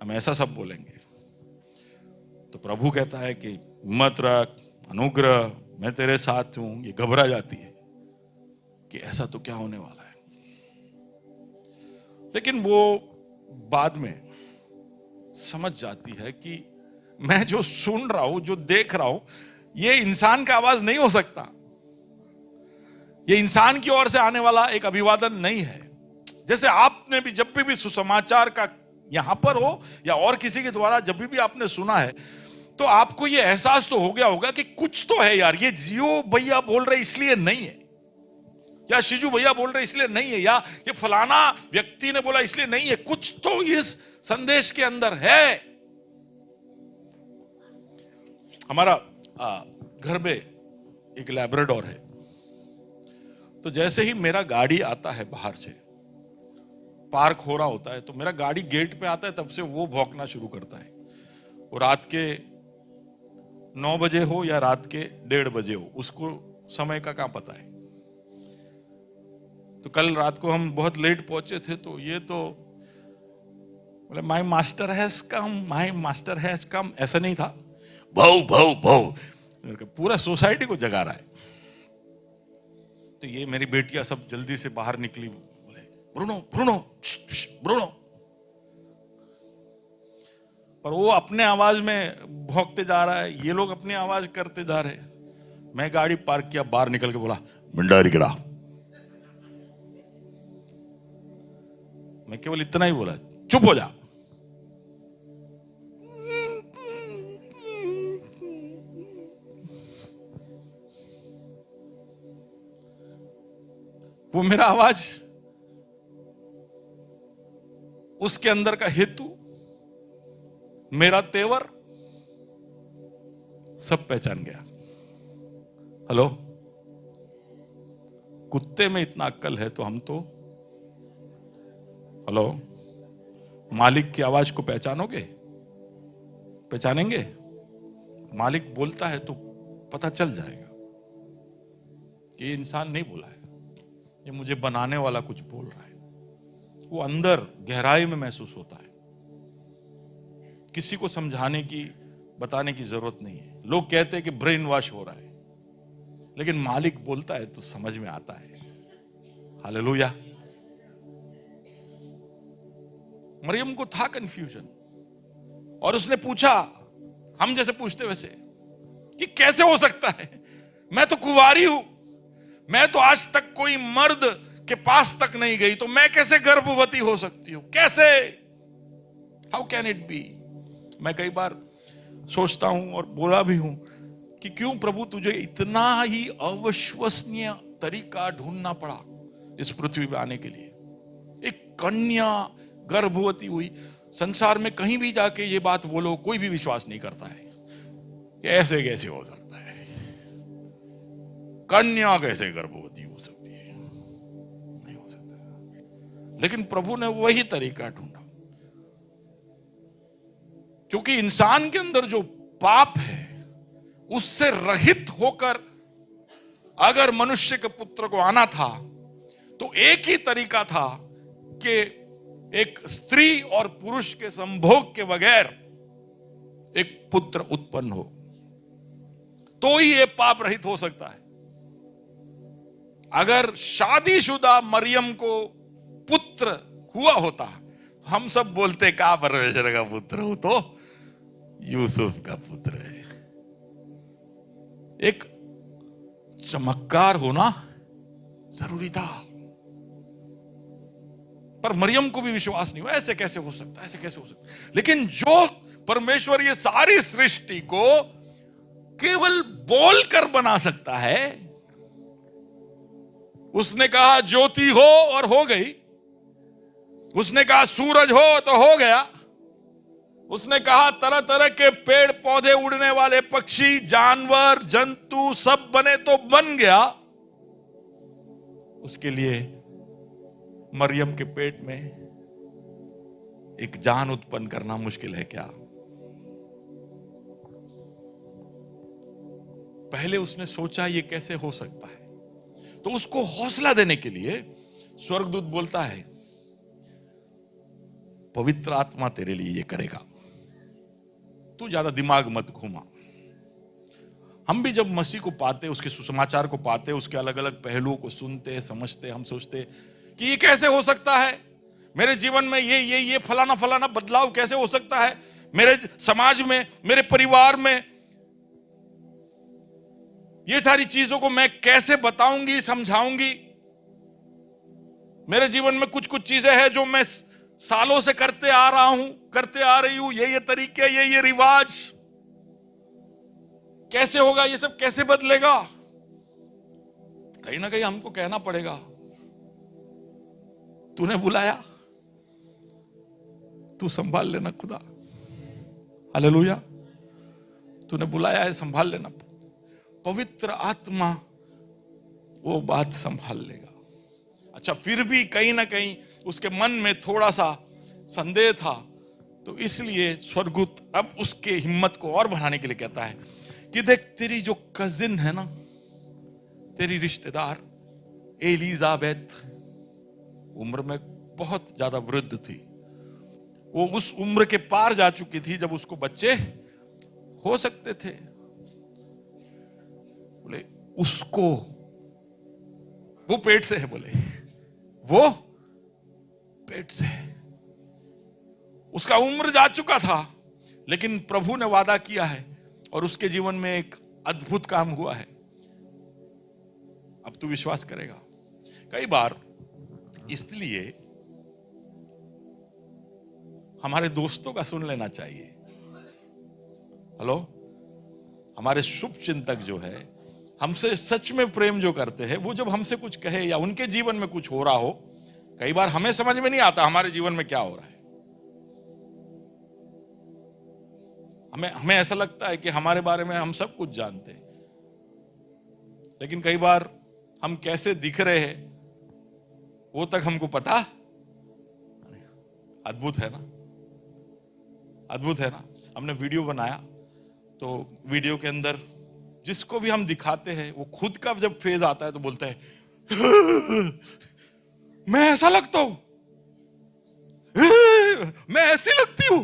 हम ऐसा सब बोलेंगे। तो प्रभु कहता है कि हिम्मत रख, अनुग्रह, मैं तेरे साथ हूं। ये घबरा जाती है कि ऐसा तो क्या होने वाला है, लेकिन वो बाद में समझ जाती है कि मैं जो सुन रहा हूं, जो देख रहा हूं, ये इंसान का आवाज नहीं हो सकता। ये इंसान की ओर से आने वाला एक अभिवादन नहीं है। जैसे आपने भी जब भी सुसमाचार का यहां पर हो या और किसी के द्वारा जब भी आपने सुना है, तो आपको ये एहसास तो हो गया होगा कि कुछ तो है यार, ये जियो भैया बोल रहे इसलिए नहीं है, या शिजू भैया बोल रहे इसलिए नहीं है, या ये फलाना व्यक्ति ने बोला इसलिए नहीं है। कुछ तो इस संदेश के अंदर है। हमारा घर में एक लैब्राडोर है, तो जैसे ही मेरा गाड़ी आता है बाहर से, पार्क हो रहा होता है, तो मेरा गाड़ी गेट पे आता है, तब से वो भौंकना शुरू करता है। वो रात के 9 बजे हो या रात के 1:30 बजे हो, उसको समय का क्या पता है। तो कल रात को हम बहुत लेट पहुंचे थे, तो ये तो बोले my master has come, my master has come, ऐसा नहीं था, भाऊ भाऊ भाऊ, पूरा सोसाइटी को जगा रहा है। तो ये मेरी बेटियां सब जल्दी से बाहर निकली, बोले ब्रूनो ब्रूनो ब्रूनो, पर वो अपने आवाज में भौंकते जा रहा है, ये लोग अपनी आवाज करते जा रहे। मैं गाड़ी पार्क किया, बाहर निकल के बोला भंडारी गिरा। मैं केवल इतना ही बोला, चुप हो जा। वो मेरा आवाज, उसके अंदर का हेतु, मेरा तेवर सब पहचान गया। हेलो, कुत्ते में इतना अक्ल है तो हम तो, हेलो, मालिक की आवाज को पहचानोगे, पहचानेंगे। मालिक बोलता है तो पता चल जाएगा कि ये इंसान नहीं बोला है, ये मुझे बनाने वाला कुछ बोल रहा है। वो अंदर गहराई में महसूस होता है। किसी को समझाने की, बताने की जरूरत नहीं है। लोग कहते हैं कि ब्रेन वॉश हो रहा है, लेकिन मालिक बोलता है तो समझ में आता है। हालेलुया। मरियम को था कंफ्यूजन, और उसने पूछा, हम जैसे पूछते वैसे, कि कैसे हो सकता है, मैं तो कुंवारी हूं, मैं तो आज तक कोई मर्द के पास तक नहीं गई, तो मैं कैसे गर्भवती हो सकती हूं, कैसे, हाउ कैन इट बी। मैं कई बार सोचता हूं और बोला भी हूं कि क्यों प्रभु तुझे इतना ही अविश्वसनीय तरीका ढूंढना पड़ा इस पृथ्वी पे आने के लिए। एक कन्या गर्भवती हुई, संसार में कहीं भी जाके ये बात बोलो, कोई भी विश्वास नहीं करता है कि ऐसे कैसे हो सकता है, कन्या कैसे गर्भवती हो सकती है, नहीं हो सकता। लेकिन प्रभु ने वही तरीका ढूंढा, क्योंकि इंसान के अंदर जो पाप है उससे रहित होकर अगर मनुष्य के पुत्र को आना था, तो एक ही तरीका था कि एक स्त्री और पुरुष के संभोग के बगैर एक पुत्र उत्पन्न हो, तो ही ये पाप रहित हो सकता है। अगर शादीशुदा मरियम को पुत्र हुआ होता, हम सब बोलते का परमेश्वर का पुत्र हो तो यूसुफ का पुत्र है। एक चमत्कार होना जरूरी था, पर मरियम को भी विश्वास नहीं हुआ, ऐसे कैसे हो सकता, ऐसे कैसे हो सकता। लेकिन जो परमेश्वर ये सारी सृष्टि को केवल बोलकर बना सकता है, उसने कहा ज्योति हो और हो गई। उसने कहा सूरज हो तो हो गया। उसने कहा तरह तरह के पेड़ पौधे, उड़ने वाले पक्षी, जानवर, जंतु सब बने तो बन गया। उसके लिए मरियम के पेट में एक जान उत्पन्न करना मुश्किल है क्या? पहले उसने सोचा ये कैसे हो सकता है, तो उसको हौसला देने के लिए स्वर्गदूत बोलता है पवित्र आत्मा तेरे लिए ये करेगा, तू ज्यादा दिमाग मत घुमा। हम भी जब मसीह को पाते, उसके सुसमाचार को पाते, उसके अलग अलग पहलुओं को सुनते समझते, हम सोचते कि ये कैसे हो सकता है, मेरे जीवन में ये फलाना फलाना बदलाव कैसे हो सकता है, मेरे समाज में, मेरे परिवार में ये सारी चीजों को मैं कैसे बताऊंगी, समझाऊंगी। मेरे जीवन में कुछ कुछ चीजें हैं जो मैं सालों से करते आ रहा हूं, करते आ रही हूं, ये तरीके, ये रिवाज, कैसे होगा, ये सब कैसे बदलेगा? कहीं ना कहीं हमको कहना पड़ेगा तूने बुलाया, तू संभाल लेना खुदा, हालेलुया, तूने बुलाया है, संभाल लेना। पवित्र आत्मा वो बात संभाल लेगा। अच्छा, फिर भी कहीं ना कहीं उसके मन में थोड़ा सा संदेह था, तो इसलिए स्वर्गदूत अब उसके हिम्मत को और बढ़ाने के लिए कहता है कि देख, तेरी जो कजिन है ना, तेरी रिश्तेदार एलिजाबेथ, उम्र में बहुत ज्यादा वृद्ध थी, वो उस उम्र के पार जा चुकी थी जब उसको बच्चे हो सकते थे। बोले उसको, वो पेट से है, बोले वो पेट से है, उसका उम्र जा चुका था, लेकिन प्रभु ने वादा किया है और उसके जीवन में एक अद्भुत काम हुआ है। अब तू विश्वास करेगा, कई बार इसलिए हमारे दोस्तों का सुन लेना चाहिए। हेलो, हमारे शुभ चिंतक जो है, हमसे सच में प्रेम जो करते हैं, वो जब हमसे कुछ कहे या उनके जीवन में कुछ हो रहा हो, कई बार हमें समझ में नहीं आता हमारे जीवन में क्या हो रहा है। हमें ऐसा लगता है कि हमारे बारे में हम सब कुछ जानते हैं, लेकिन कई बार हम कैसे दिख रहे हैं वो तक हमको पता। अद्भुत है ना, अद्भुत है ना। हमने वीडियो बनाया, तो वीडियो के अंदर जिसको भी हम दिखाते हैं, वो खुद का जब फेज आता है तो बोलता है मैं ऐसा लगता हूं, मैं ऐसी लगती हूं।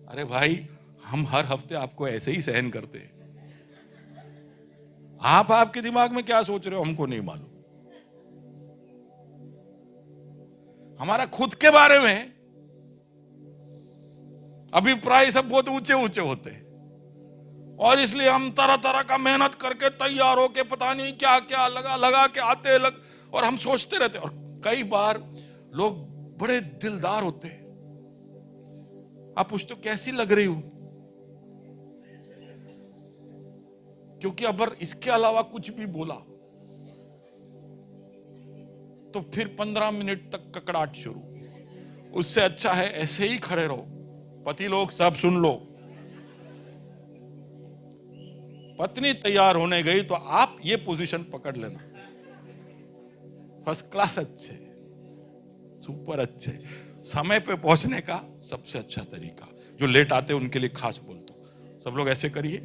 अरे भाई, हम हर हफ्ते आपको ऐसे ही सहन करते हैं। आप आपके दिमाग में क्या सोच रहे हो हमको नहीं मालूम। हमारा खुद के बारे में अभिप्राय सब बहुत ऊंचे ऊंचे होते हैं, और इसलिए हम तरह तरह का मेहनत करके तैयार होके पता नहीं क्या क्या लगा के आते लग, और हम सोचते रहते। और कई बार लोग बड़े दिलदार होते हैं, आप पूछते हो कैसी लग रही हूं, क्योंकि अगर इसके अलावा कुछ भी बोला तो फिर 15 मिनट तक ककड़ाहट शुरू। उससे अच्छा है ऐसे ही खड़े रहो। पति लोग सब सुन लो, पत्नी तैयार होने गई तो आप ये पोजीशन पकड़ लेना, फर्स्ट क्लास अच्छे, सुपर अच्छे, समय पे पहुंचने का सबसे अच्छा तरीका। जो लेट आते हैं उनके लिए खास बोलता हूं, सब लोग ऐसे करिए,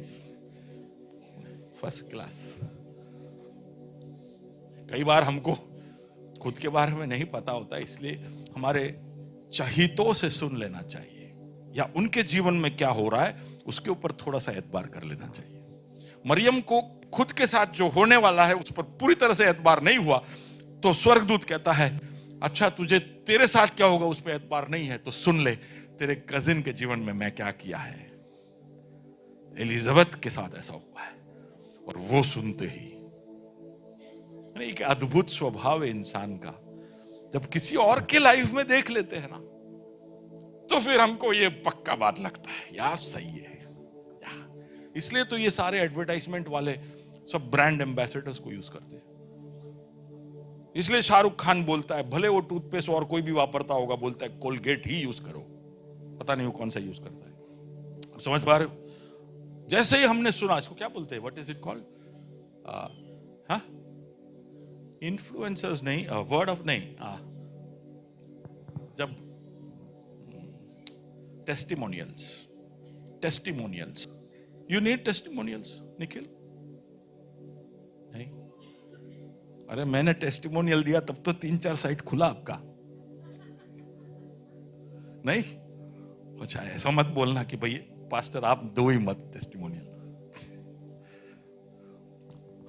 फर्स्ट क्लास। कई बार हमको खुद के बारे में नहीं पता होता, इसलिए हमारे चहितों से सुन लेना चाहिए, या उनके जीवन में क्या हो रहा है उसके ऊपर थोड़ा सा एतबार कर लेना चाहिए। मरियम को खुद के साथ जो होने वाला है उस पर पूरी तरह से एतबार नहीं हुआ, तो स्वर्गदूत कहता है अच्छा, तुझे तेरे साथ क्या होगा उस पर एतबार नहीं है, तो सुन ले, तेरे कजिन के जीवन में मैं क्या किया है। एलिजाबेथ के साथ ऐसा हुआ है। और वो सुनते ही, एक अद्भुत स्वभाव है इंसान का, जब किसी और के लाइफ में देख लेते हैं ना, तो फिर हमको ये पक्का बात लगता है, यार सही है। इसलिए तो ये सारे एडवर्टाइजमेंट वाले सब ब्रांड एम्बेसडर्स को यूज करते हैं। इसलिए शाहरुख खान बोलता है, भले वो टूथपेस्ट और कोई भी वापरता होगा, बोलता है कोलगेट ही यूज करो। पता नहीं वो कौन सा यूज करता है। आप समझ पा रहे हो? जैसे ही हमने सुना, इसको क्या बोलते हैं, व्हाट इज इट कॉल्ड, हाँ, इन्फ्लुएंसर्स नहीं, वर्ड ऑफ नहीं, जब testimonials, you need testimonials Nikhil? नहीं? अरे मैंने टेस्टिमोनियल दिया तब तो 3-4 साइट खुला आपका, नहीं? अच्छा, ऐसा मत बोलना कि भैया पास्टर आप दो ही मत टेस्टिमोनियल।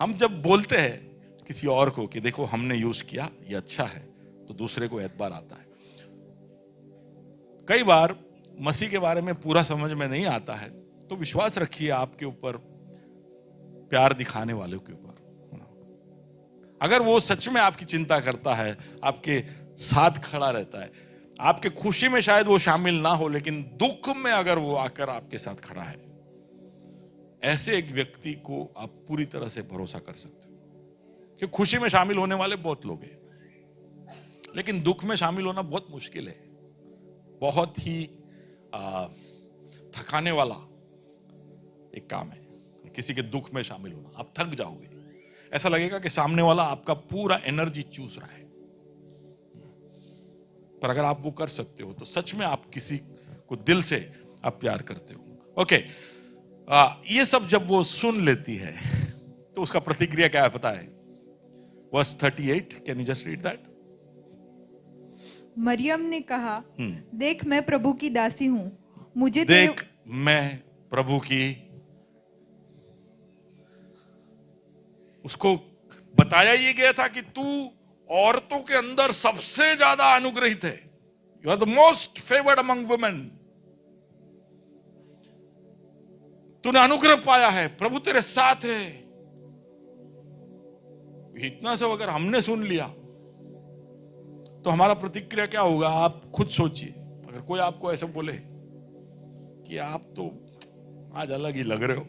हम जब बोलते हैं किसी और को कि देखो हमने यूज किया, ये अच्छा है, तो दूसरे को एतबार आता है। कई बार मसीह के बारे में पूरा समझ में नहीं आता है, तो विश्वास रखिए आपके ऊपर, प्यार दिखाने वालों के ऊपर। अगर वो सच में आपकी चिंता करता है, आपके साथ खड़ा रहता है, आपके खुशी में शायद वो शामिल ना हो, लेकिन दुख में अगर वो आकर आपके साथ खड़ा है, ऐसे एक व्यक्ति को आप पूरी तरह से भरोसा कर सकते हो। कि खुशी में शामिल होने वाले बहुत लोग हैं, लेकिन दुख में शामिल होना बहुत मुश्किल है। बहुत ही थकाने वाला एक काम है किसी के दुख में शामिल होना। आप थक जाओगे, ऐसा लगेगा कि सामने वाला आपका पूरा एनर्जी चूस रहा है। पर अगर आप वो कर सकते हो, तो सच में आप किसी को दिल से आप प्यार करते हो। ओके, ये सब जब वो सुन लेती है, तो उसका प्रतिक्रिया क्या है पता है? Verse 38, can you just read that? Mariam ने कहा, देख मैं प्रभु की दासी हूं, मुझे देख मैं प्रभु की। उसको बताया ये गया था कि तू औरतों के अंदर सबसे ज्यादा अनुग्रहित है, you are the most favoured among women. तूने अनुग्रह पाया है, प्रभु तेरे साथ है। इतना सब अगर हमने सुन लिया, तो हमारा प्रतिक्रिया क्या होगा? आप खुद सोचिए। अगर कोई आपको ऐसे बोले कि आप तो आज अलग ही लग रहे हो,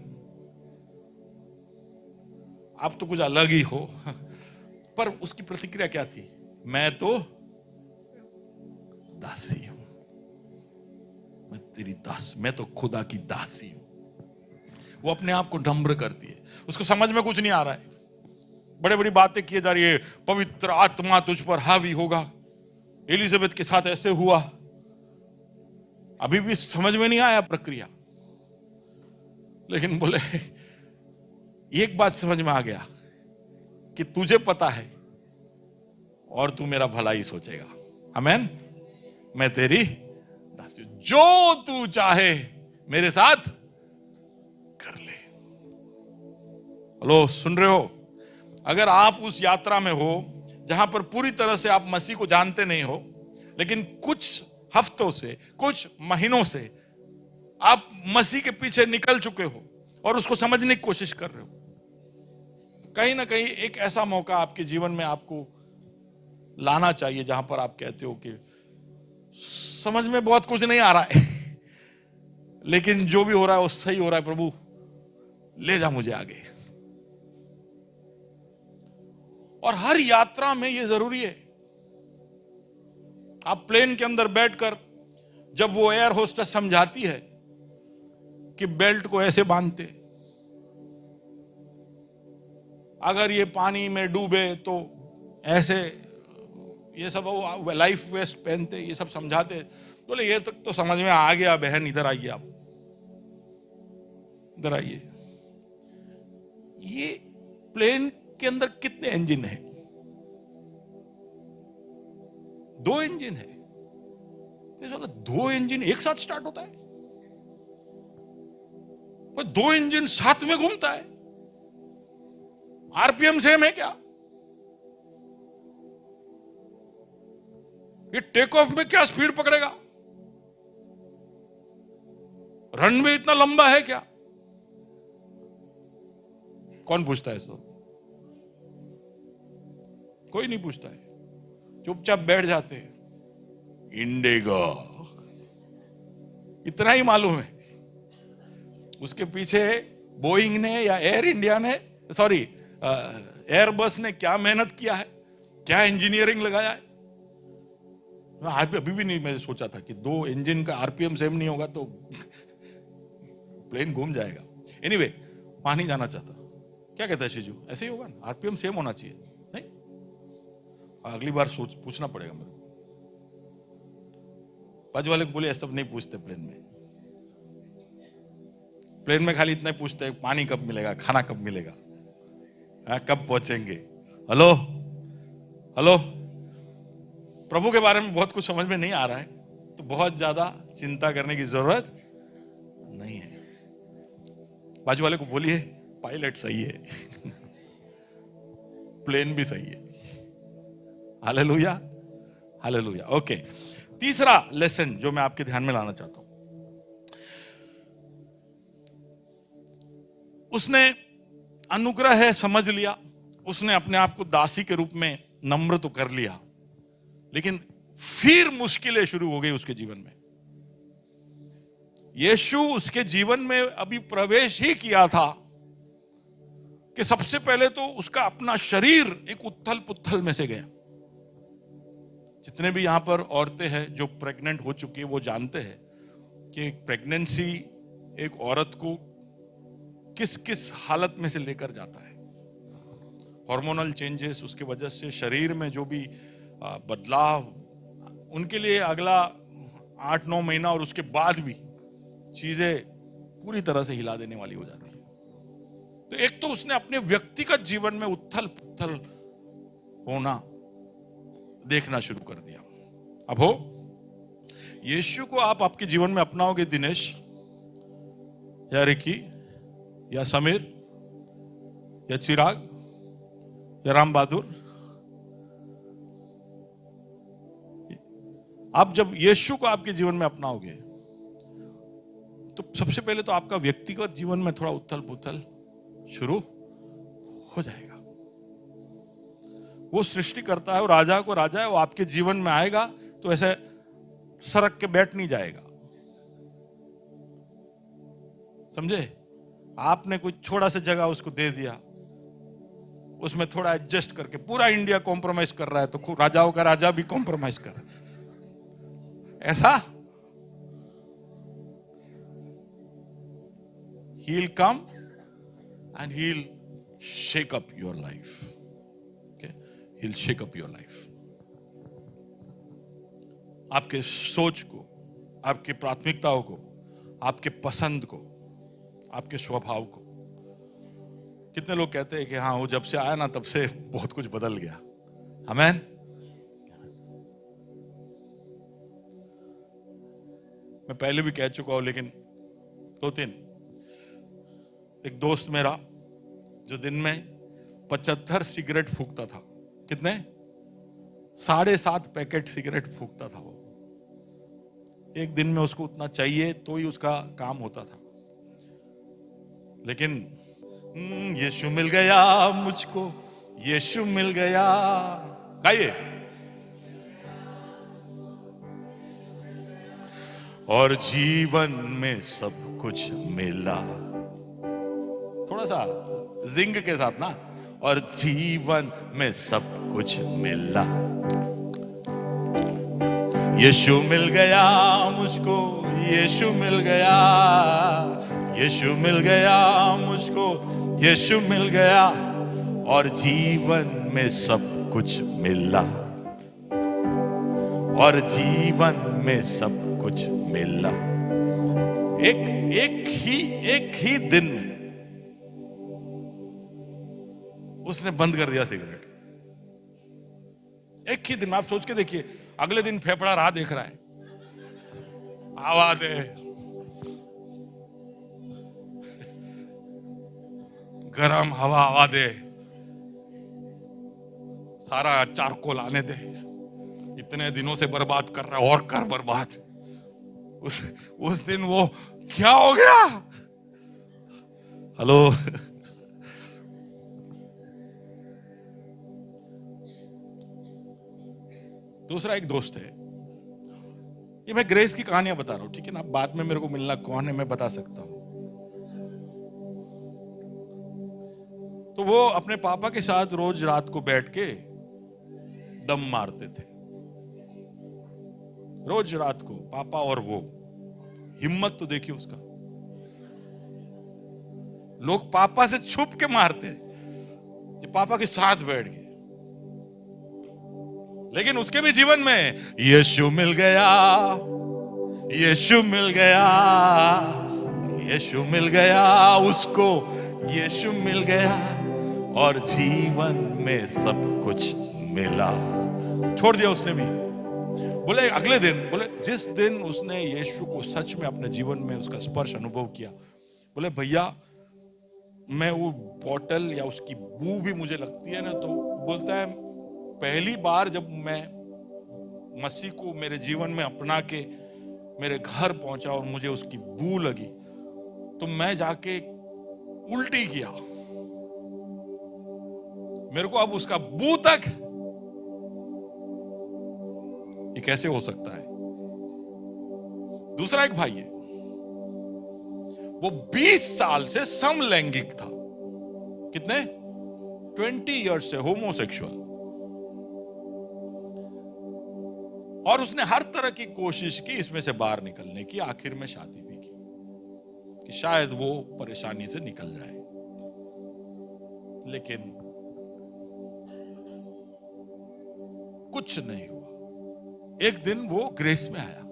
आप तो कुछ अलग ही हो, पर उसकी प्रतिक्रिया क्या थी? मैं तो दासी हूं, मैं तेरी दास, मैं तो खुदा की दासी हूं। वो अपने आप को नम्र करती है। उसको समझ में कुछ नहीं आ रहा है, बड़े बड़ी बातें की जा रही है, पवित्र आत्मा तुझ पर हावी होगा, एलिजाबेथ के साथ ऐसे हुआ। अभी भी समझ में नहीं आया प्रक्रिया, लेकिन बोले एक बात समझ में आ गया कि तुझे पता है और तू मेरा भला ही सोचेगा। आमीन। मैं तेरी दासी, जो तू चाहे मेरे साथ कर ले। हेलो, सुन रहे हो? अगर आप उस यात्रा में हो जहां पर पूरी तरह से आप मसीह को जानते नहीं हो, लेकिन कुछ हफ्तों से, कुछ महीनों से आप मसीह के पीछे निकल चुके हो और उसको समझने की कोशिश कर रहे हो, कहीं ना कहीं एक ऐसा मौका आपके जीवन में आपको लाना चाहिए जहां पर आप कहते हो कि समझ में बहुत कुछ नहीं आ रहा है, लेकिन जो भी हो रहा है वो सही हो रहा है, प्रभु ले जा मुझे आगे। और हर यात्रा में ये जरूरी है। आप प्लेन के अंदर बैठकर जब वो एयर होस्टेस समझाती है कि बेल्ट को ऐसे बांधते, अगर ये पानी में डूबे तो ऐसे, ये सब वो लाइफ वेस्ट पहनते, ये सब समझाते, तो ले ये तक तो समझ में आ गया बहन, इधर आइए, आप इधर आइए। ये प्लेन के अंदर कितने इंजन है? 2 इंजन है। 2 इंजन एक साथ स्टार्ट होता है? 2 इंजन साथ में घूमता है? आरपीएम सेम है क्या? ये टेक ऑफ में क्या स्पीड पकड़ेगा? रनवे इतना लंबा है क्या? कौन पूछता है सब? कोई नहीं पूछता है, चुपचाप बैठ जाते हैं। इंडिगो, इतना ही मालूम है। उसके पीछे बोइंग ने या एयर इंडिया ने, सॉरी एयरबस ने क्या मेहनत किया है, क्या इंजीनियरिंग लगाया है। अभी भी नहीं मैंने सोचा था कि 2 इंजन का आरपीएम सेम नहीं होगा तो प्लेन घूम जाएगा। एनीवे, वहां नहीं जाना चाहता। क्या कहता है शिजू, ऐसे ही होगा ना, आरपीएम सेम होना चाहिए। नहीं, अगली बार पूछना पड़ेगा मेरे को। बाजू वाले को बोले ऐसा नहीं पूछते प्लेन में। प्लेन में खाली इतना ही पूछते हैं, पानी कब मिलेगा, खाना कब मिलेगा, कब पहुंचेंगे। हेलो हेलो, प्रभु के बारे में बहुत कुछ समझ में नहीं आ रहा है तो बहुत ज्यादा चिंता करने की जरूरत नहीं है। बाजू वाले को बोलिए पायलट सही है, प्लेन भी सही है। Hallelujah hallelujah. ओके, तीसरा लेसन जो मैं आपके ध्यान में लाना चाहता हूं, उसने अनुग्रह है समझ लिया, उसने अपने आप को दासी के रूप में नम्र तो कर लिया, लेकिन फिर मुश्किलें शुरू हो गई उसके जीवन में। यीशु उसके जीवन में अभी प्रवेश ही किया था कि सबसे पहले तो उसका अपना शरीर एक उथल पुथल में से गया। जितने भी यहां पर औरतें हैं जो प्रेग्नेंट हो चुकी है वो जानते हैं कि प्रेगनेंसी एक औरत को किस किस हालत में से लेकर जाता है। हार्मोनल चेंजेस, उसके वजह से शरीर में जो भी बदलाव, उनके लिए अगला 8-9 महीना और उसके बाद भी चीजें पूरी तरह से हिला देने वाली हो जाती है। तो एक तो उसने अपने व्यक्तिगत जीवन में उथल पुथल होना देखना शुरू कर दिया। अब हो, यीशु को आप आपके जीवन में अपनाओगे दिनेश या रिकी या समीर या चिराग या राम बहादुर, आप जब यीशु को आपके जीवन में अपनाओगे तो सबसे पहले तो आपका व्यक्तिगत जीवन में थोड़ा उथल पुथल शुरू हो जाएगा। वो सृष्टि करता है और राजा को राजा है, वो आपके जीवन में आएगा तो ऐसे सरक के बैठ नहीं जाएगा। समझे? आपने कुछ छोटा सा जगह उसको दे दिया, उसमें थोड़ा एडजस्ट करके पूरा इंडिया कॉम्प्रोमाइज कर रहा है तो राजाओं का राजा भी कॉम्प्रोमाइज कर रहा है। ऐसा he'll come and he'll shake up your life. Okay, he'll shake up your life. आपके सोच को, आपकी प्राथमिकताओं को, आपके पसंद को, आपके स्वभाव को। कितने लोग कहते हैं कि हाँ, वो जब से आया ना तब से बहुत कुछ बदल गया। आमीन। मैं पहले भी कह चुका हूं, लेकिन 2-3, एक दोस्त मेरा जो दिन में 75 सिगरेट फूकता था। कितने? 7.5 पैकेट सिगरेट फूकता था वो। एक दिन में उसको उतना चाहिए तो ही उसका काम होता था। लेकिन यीशु मिल गया मुझको, यीशु मिल गया। गाइए। और जीवन में सब कुछ मिला, थोड़ा सा जिंग के साथ ना, और जीवन में सब कुछ मिला। यीशु मिल गया मुझको, यीशु मिल गया, यीशु मिल गया मुझको, यीशु मिल गया, और जीवन में सब कुछ मिला, और जीवन में सब कुछ मिला। एक ही दिन में उसने बंद कर दिया सिगरेट। एक ही दिन में। आप सोच के देखिए, अगले दिन फेफड़ा राह देख रहा है, आवाज है, गरम हवा आवा दे, सारा चारकोल आने दे, इतने दिनों से बर्बाद कर रहा है और कर बर्बाद। उस दिन वो क्या हो गया? हेलो। दूसरा एक दोस्त है, ये मैं ग्रेस की कहानियां बता रहा हूं, ठीक है ना? बाद में मेरे को मिलना कौन है मैं बता सकता हूं। तो वो अपने पापा के साथ रोज रात को बैठ के दम मारते थे रोज रात को, पापा और वो। हिम्मत तो देखिए उसका। लोग पापा से छुप के मारते, जो पापा के साथ बैठ गए। लेकिन उसके भी जीवन में यीशु मिल गया, यीशु मिल गया, यीशु मिल गया उसको, यीशु मिल गया और जीवन में सब कुछ मिला। छोड़ दिया उसने भी। बोले अगले दिन, बोले जिस दिन उसने यीशु को सच में अपने जीवन में उसका स्पर्श अनुभव किया, बोले भैया मैं वो बॉटल या उसकी बू भी मुझे लगती है ना, तो बोलता है पहली बार जब मैं मसीह को मेरे जीवन में अपना के मेरे घर पहुंचा और मुझे उसकी बू लगी, तो मैं जाके उल्टी किया। मेरे को अब उसका बू तक, ये कैसे हो सकता है? दूसरा एक भाई है, वो 20 साल से समलैंगिक था। कितने? 20 इयर्स से होमोसेक्सुअल। और उसने हर तरह की कोशिश की इसमें से बाहर निकलने की, आखिर में शादी भी की कि शायद वो परेशानी से निकल जाए। लेकिन कुछ नहीं हुआ। एक दिन वो ग्रेस में आया,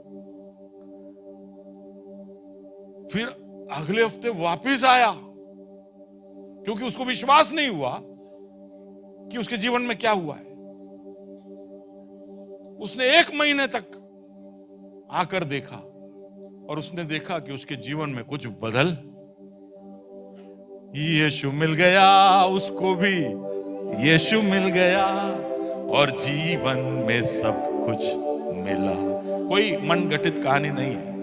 फिर अगले हफ्ते वापस आया, क्योंकि उसको विश्वास नहीं हुआ कि उसके जीवन में क्या हुआ है। उसने 1 महीने तक आकर देखा और उसने देखा कि उसके जीवन में कुछ बदल। यीशु मिल गया उसको भी, यीशु मिल गया और जीवन में सब कुछ मिला। कोई मन गठित कहानी नहीं है।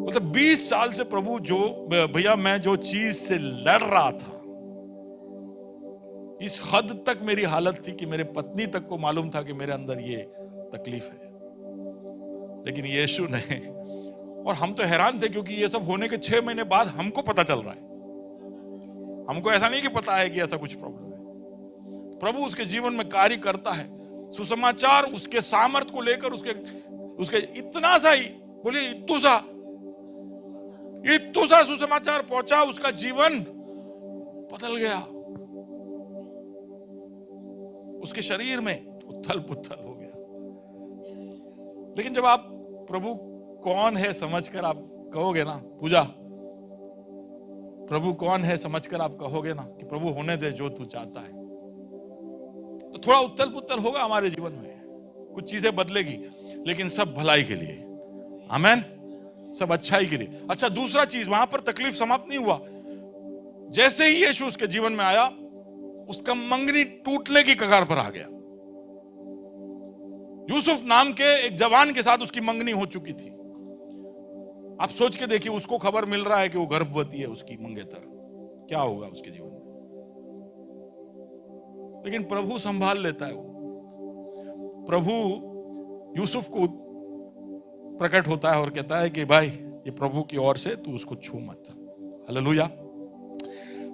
मतलब 20 साल से प्रभु जो भैया मैं जो चीज से लड़ रहा था, इस हद तक मेरी हालत थी कि मेरे पत्नी तक को मालूम था कि मेरे अंदर ये तकलीफ है। लेकिन यीशु ने, और हम तो हैरान थे क्योंकि ये सब होने के 6 महीने बाद हमको पता चल रहा है। हमको ऐसा नहीं कि पता है कि ऐसा कुछ प्रॉब्लम है। प्रभु उसके जीवन में कार्य करता है। सुसमाचार उसके सामर्थ को लेकर उसके इतना सा ही, बोलिए इत्तू सा सुसमाचार पहुंचा, उसका जीवन बदल गया। उसके शरीर में उथल पुथल हो गया। लेकिन जब आप प्रभु कौन है समझकर आप कहोगे ना, पूजा प्रभु कौन है समझकर आप कहोगे ना कि प्रभु होने दे जो तू चाहता है, तो थोड़ा उथल पुथल होगा हमारे जीवन में, कुछ चीजें बदलेगी, लेकिन सब भलाई के लिए। आमीन, सब अच्छाई के लिए। अच्छा, दूसरा चीज, वहां पर तकलीफ समाप्त नहीं हुआ। जैसे ही यीशु उसके जीवन में आया, उसका मंगनी टूटने की कगार पर आ गया। यूसुफ नाम के एक जवान के साथ उसकी मंगनी हो चुकी थी। आप सोच के देखिए, उसको खबर मिल रहा है कि वो गर्भवती है, उसकी मंगेतर, क्या होगा उसके जीवन में। लेकिन प्रभु संभाल लेता है। वो प्रभु यूसुफ को प्रकट होता है और कहता है कि भाई ये प्रभु की ओर से, तू उसको छू मत। हालेलुया।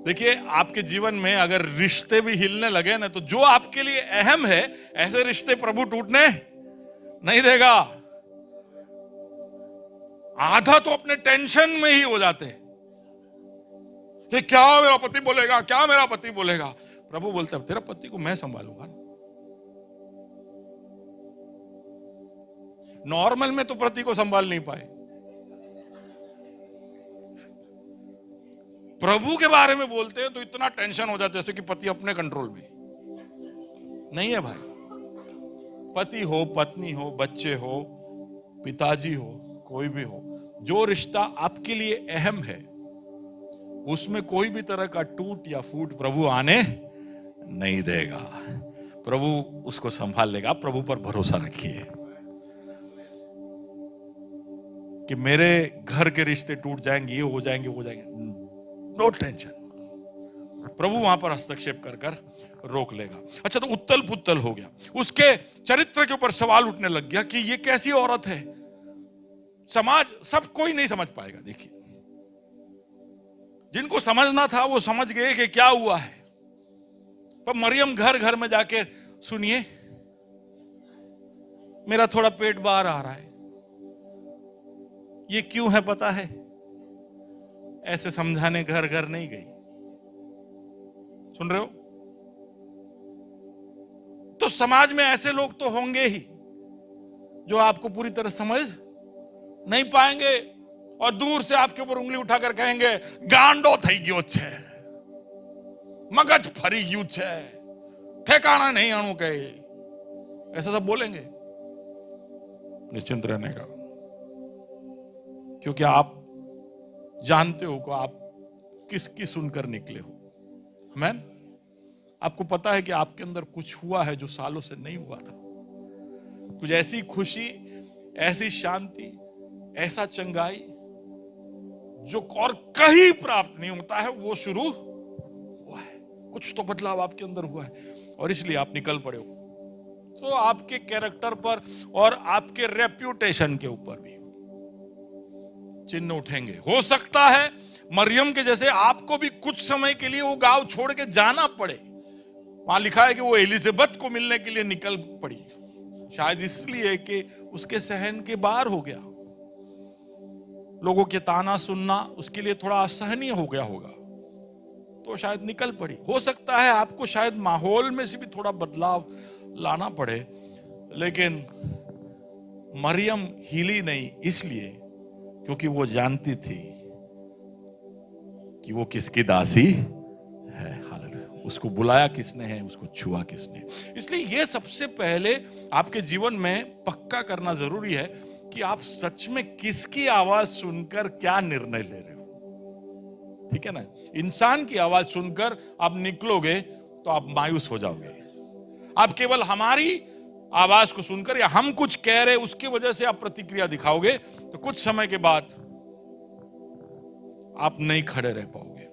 देखिए, आपके जीवन में अगर रिश्ते भी हिलने लगे ना, तो जो आपके लिए अहम है, ऐसे रिश्ते प्रभु टूटने नहीं देगा। आधा तो अपने टेंशन में ही हो जाते हैं कि क्या मेरा पति बोलेगा, क्या मेरा पति बोलेगा। प्रभु बोलता है तेरा पति को मैं संभालूंगा। नॉर्मल में तो पति को संभाल नहीं पाए, प्रभु के बारे में बोलते हैं तो इतना टेंशन हो जाता है जैसे कि पति अपने कंट्रोल में नहीं है। भाई, पति हो, पत्नी हो, बच्चे हो, पिताजी हो, कोई भी हो, जो रिश्ता आपके लिए अहम है, उसमें कोई भी तरह का टूट या फूट प्रभु आने नहीं देगा। प्रभु उसको संभाल लेगा। प्रभु पर भरोसा रखिए कि मेरे घर के रिश्ते टूट जाएंगे, ये हो जाएंगे, वो जाएंगे, नो टेंशन। प्रभु वहां पर हस्तक्षेप कर कर रोक लेगा। अच्छा, तो उत्तल पुत्तल हो गया। उसके चरित्र के ऊपर सवाल उठने लग गया कि ये कैसी औरत है। समाज, सब कोई नहीं समझ पाएगा। देखिए, जिनको समझना था वो समझ गए कि क्या हुआ है, पर मरियम घर घर में जाके, सुनिए मेरा थोड़ा पेट बाहर आ रहा है, ये क्यों है पता है? ऐसे समझाने घर घर नहीं गई। सुन रहे हो? तो समाज में ऐसे लोग तो होंगे ही जो आपको पूरी तरह समझ नहीं पाएंगे और दूर से आपके ऊपर उंगली उठाकर कहेंगे गांडो થઈ ગયો છે, मगज फरी गયું છે, ठिकाना नहीं आणू के, ऐसा सब बोलेंगे। निश्चिंत रहने का, क्योंकि आप जानते हो कि आप किसकी सुनकर निकले हो। आमीन। आपको पता है कि आपके अंदर कुछ हुआ है जो सालों से नहीं हुआ था। कुछ ऐसी खुशी, ऐसी शांति, ऐसा चंगाई जो और कहीं प्राप्त नहीं होता है, वो शुरू हुआ है। कुछ तो बदलाव आपके अंदर हुआ है और इसलिए आप निकल पड़े हो। तो आपके कैरेक्टर पर और आपके रेप्यूटेशन के ऊपर भी चिन्ह उठेंगे। हो सकता है मरियम के जैसे आपको भी कुछ समय के लिए वो गांव छोड़ के जाना पड़े। वहां लिखा है कि वो एलिजाबेथ को मिलने के लिए निकल पड़ी, शायद इसलिए कि उसके सहन के बाहर हो गया, लोगों के ताना सुनना उसके लिए थोड़ा असहनीय हो गया होगा, तो शायद निकल पड़ी। हो सकता है आपको शायद माहौल में से भी थोड़ा बदलाव लाना पड़े, लेकिन मरियम हिली नहीं, इसलिए क्योंकि वो जानती थी कि वो किसकी दासी है। हालेलुया। उसको बुलाया किसने है, उसको छुआ किसने। इसलिए ये सबसे पहले आपके जीवन में पक्का करना जरूरी है कि आप सच में किसकी आवाज सुनकर क्या निर्णय ले रहे हो। ठीक है ना? इंसान की आवाज सुनकर आप निकलोगे तो आप मायूस हो जाओगे। आप केवल हमारी आवाज को सुनकर या हम कुछ कह रहे उसकी वजह से आप प्रतिक्रिया दिखाओगे तो कुछ समय के बाद आप नहीं खड़े रह पाओगे।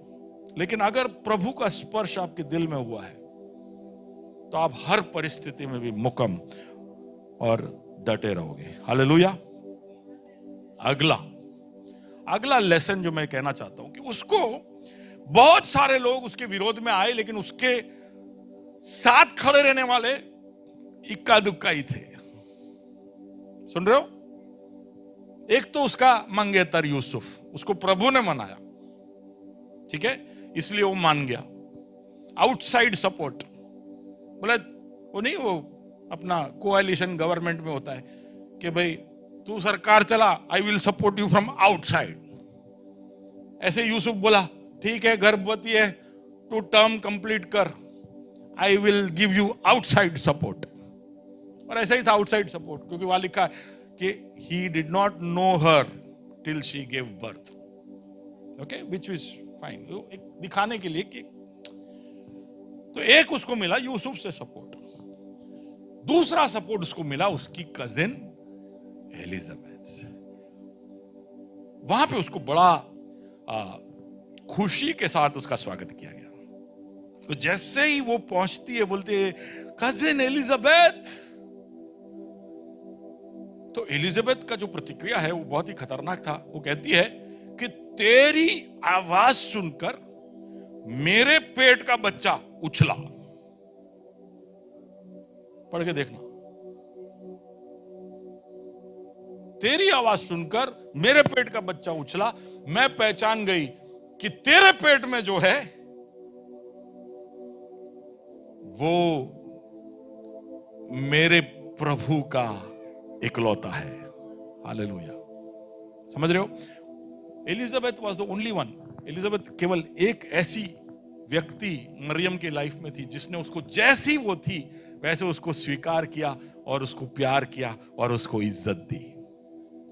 लेकिन अगर प्रभु का स्पर्श आपके दिल में हुआ है तो आप हर परिस्थिति में भी मुकम और डटे रहोगे। हालेलुया। अगला लेसन जो मैं कहना चाहता हूं कि उसको बहुत सारे लोग उसके विरोध में आए, लेकिन उसके साथ खड़े रहने वाले इक्का दुक्का ही थे। सुन रहे हो? एक तो उसका मंगेतर यूसुफ, उसको प्रभु ने मनाया, ठीक है, इसलिए वो मान गया। आउटसाइड सपोर्ट, बोले वो नहीं, वो अपना कोएलिशन गवर्नमेंट में होता है कि भाई तू सरकार चला, I will support you from outside. ऐसे यूसुफ बोला ठीक है, गर्भवती है, तू टर्म कंप्लीट कर, I will give you outside support. और ऐसा ही था आउटसाइड सपोर्ट, क्योंकि वहां लिखा है कि he did not know her till she gave birth. Okay, which is fine, एक दिखाने के लिए कि तो एक उसको मिला यूसुफ से सपोर्ट, दूसरा सपोर्ट उसको मिला उसकी कजिन एलिजाबेथ। वहां पे उसको बड़ा खुशी के साथ उसका स्वागत किया गया। तो जैसे ही वो पहुंचती है, बोलते है कजिन एलिजाबेथ। तो एलिजाबेथ का जो प्रतिक्रिया है वो बहुत ही खतरनाक था। वो कहती है कि तेरी आवाज सुनकर मेरे पेट का बच्चा उछला। पढ़ के देखना। तेरी आवाज सुनकर मेरे पेट का बच्चा उछला, मैं पहचान गई कि तेरे पेट में जो है वो मेरे प्रभु का इकलौता है। हालेलुया। समझ रहे हो? Elizabeth was the only one. Elizabeth केवल एक ऐसी व्यक्ति मरियम की लाइफ में थी जिसने उसको जैसी वो थी वैसे उसको स्वीकार किया और उसको प्यार किया और उसको इज्जत दी,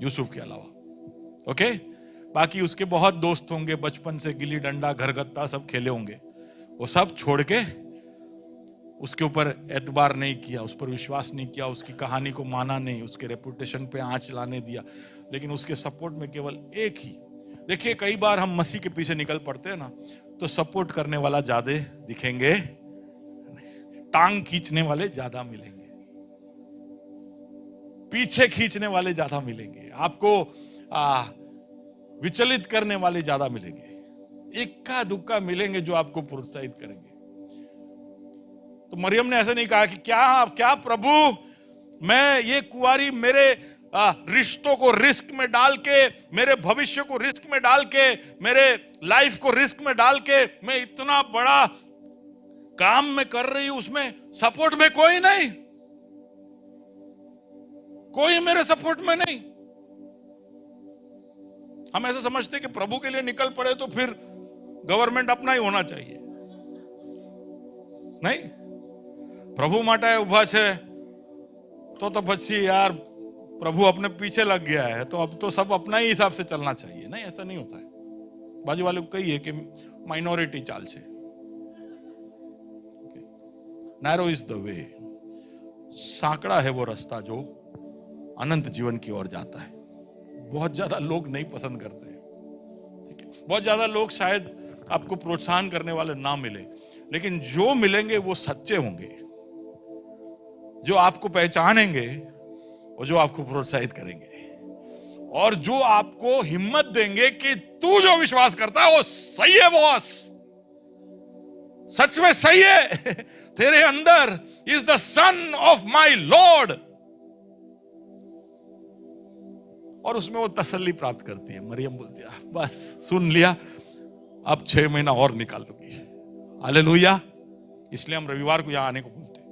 यूसुफ के अलावा। ओके, बाकी उसके बहुत दोस्त होंगे, बचपन से गिल्ली डंडा घरगत्ता सब खेले होंगे, वो सब छोड़ के उसके ऊपर एतबार नहीं किया, उस पर विश्वास नहीं किया, उसकी कहानी को माना नहीं, उसके रेपुटेशन पे आंच लाने दिया। लेकिन उसके सपोर्ट में केवल एक ही। देखिए, कई बार हम मसीह के पीछे निकल पड़ते हैं ना, तो सपोर्ट करने वाला ज्यादा दिखेंगे, टांग खींचने वाले ज्यादा मिलेंगे, पीछे खींचने वाले ज्यादा मिलेंगे, आपको विचलित करने वाले ज्यादा मिलेंगे, इक्का दुक्का मिलेंगे जो आपको प्रोत्साहित करेंगे। तो मरियम ने ऐसे नहीं कहा कि क्या क्या प्रभु, मैं ये कुंवारी मेरे रिश्तों को रिस्क में डाल के, मेरे भविष्य को रिस्क में डाल के, मेरे लाइफ को रिस्क में डाल के मैं इतना बड़ा काम में कर रही हूं, उसमें सपोर्ट में कोई नहीं, कोई मेरे सपोर्ट में नहीं। हम ऐसे समझते कि प्रभु के लिए निकल पड़े तो फिर गवर्नमेंट अपना ही होना चाहिए। नहीं, प्रभु માટે ઉભા છે तो પછી यार प्रभु अपने पीछे लग गया है तो अब तो सब अपना ही हिसाब से चलना चाहिए। नहीं, ऐसा नहीं होता है। बाजू वाले को कहिए कि माइनॉरिटी चाल છે। नैरो इज द वे, सांकड़ा है वो रास्ता जो अनंत जीवन की ओर जाता है। बहुत ज्यादा लोग नहीं पसंद करते, ठीक है, बहुत ज्यादा लोग शायद आपको प्रोत्साहन करने वाले ना मिले, लेकिन जो मिलेंगे वो सच्चे होंगे, जो आपको पहचानेंगे और जो आपको प्रोत्साहित करेंगे और जो आपको हिम्मत देंगे कि तू जो विश्वास करता है वो सही है बॉस, सच में सही है, तेरे अंदर is the son of my lord. और उसमें वो तसल्ली प्राप्त करती है। मरियम बोलती है बस सुन लिया, अब 6 महीना और निकाल लूंगी। हालेलुया। इसलिए हम रविवार को यहां आने को बोलते हैं।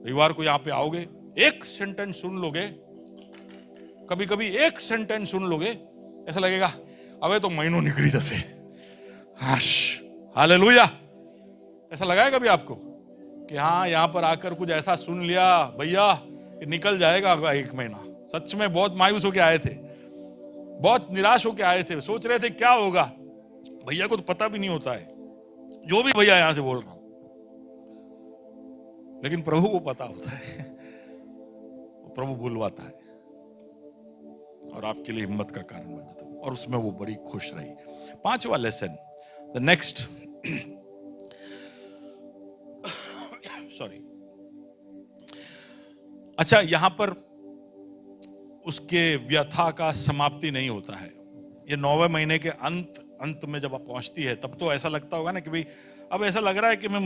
रविवार को यहां पे आओगे, एक सेंटेंस सुन लोगे, कभी कभी एक सेंटेंस सुन लोगे, ऐसा लगेगा अबे तो महीनों निकली जैसे। हालेलुया। ऐसा लगा है कभी आपको कि हाँ यहां पर आकर कुछ ऐसा सुन लिया भैया कि निकल जाएगा 1 महीना? सच में बहुत मायूस होके आए थे, बहुत निराश होके आए थे, सोच रहे थे क्या होगा। भैया को तो पता भी नहीं होता है जो भी भैया यहां से बोल रहा हूं, लेकिन प्रभु को पता होता है। प्रभु बुलवाता है और आपके लिए हिम्मत का कारण बन जाता है, और उसमें वो बड़ी खुश रही। 5वां लेसन, द नेक्स्ट, सॉरी, अच्छा, यहां पर उसके व्यथा का समाप्ति नहीं होता है। ये 9वें महीने के अंत में जब आप पहुंचती है तब तो ऐसा लगता होगा ना कि भाई अब ऐसा लग रहा है कि मैं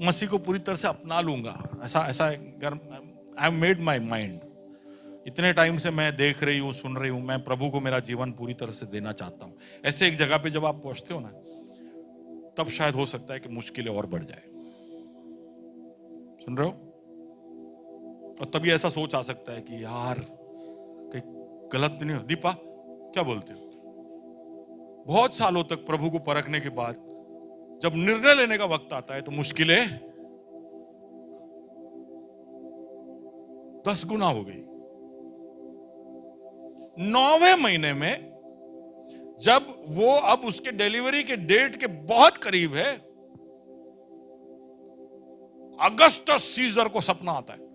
मसीह को पूरी तरह से अपना लूंगा। ऐसा I have made my mind, इतने टाइम से मैं देख रही हूं, सुन रही हूं, मैं प्रभु को मेरा जीवन पूरी तरह से देना चाहता हूं। ऐसे एक जगह पे जब आप पहुंचते हो ना, तब शायद हो सकता है कि मुश्किलें और बढ़ जाए। सुन रहे हो? और तभी ऐसा सोच आ सकता है कि यार कहीं गलत नहीं हो। दीपा क्या बोलते हो? बहुत सालों तक प्रभु को परखने के बाद जब निर्णय लेने का वक्त आता है तो मुश्किलें 10 गुना हो गई। 9वें महीने में जब वो अब उसके डिलीवरी के डेट के बहुत करीब है, अगस्टस सीजर को सपना आता है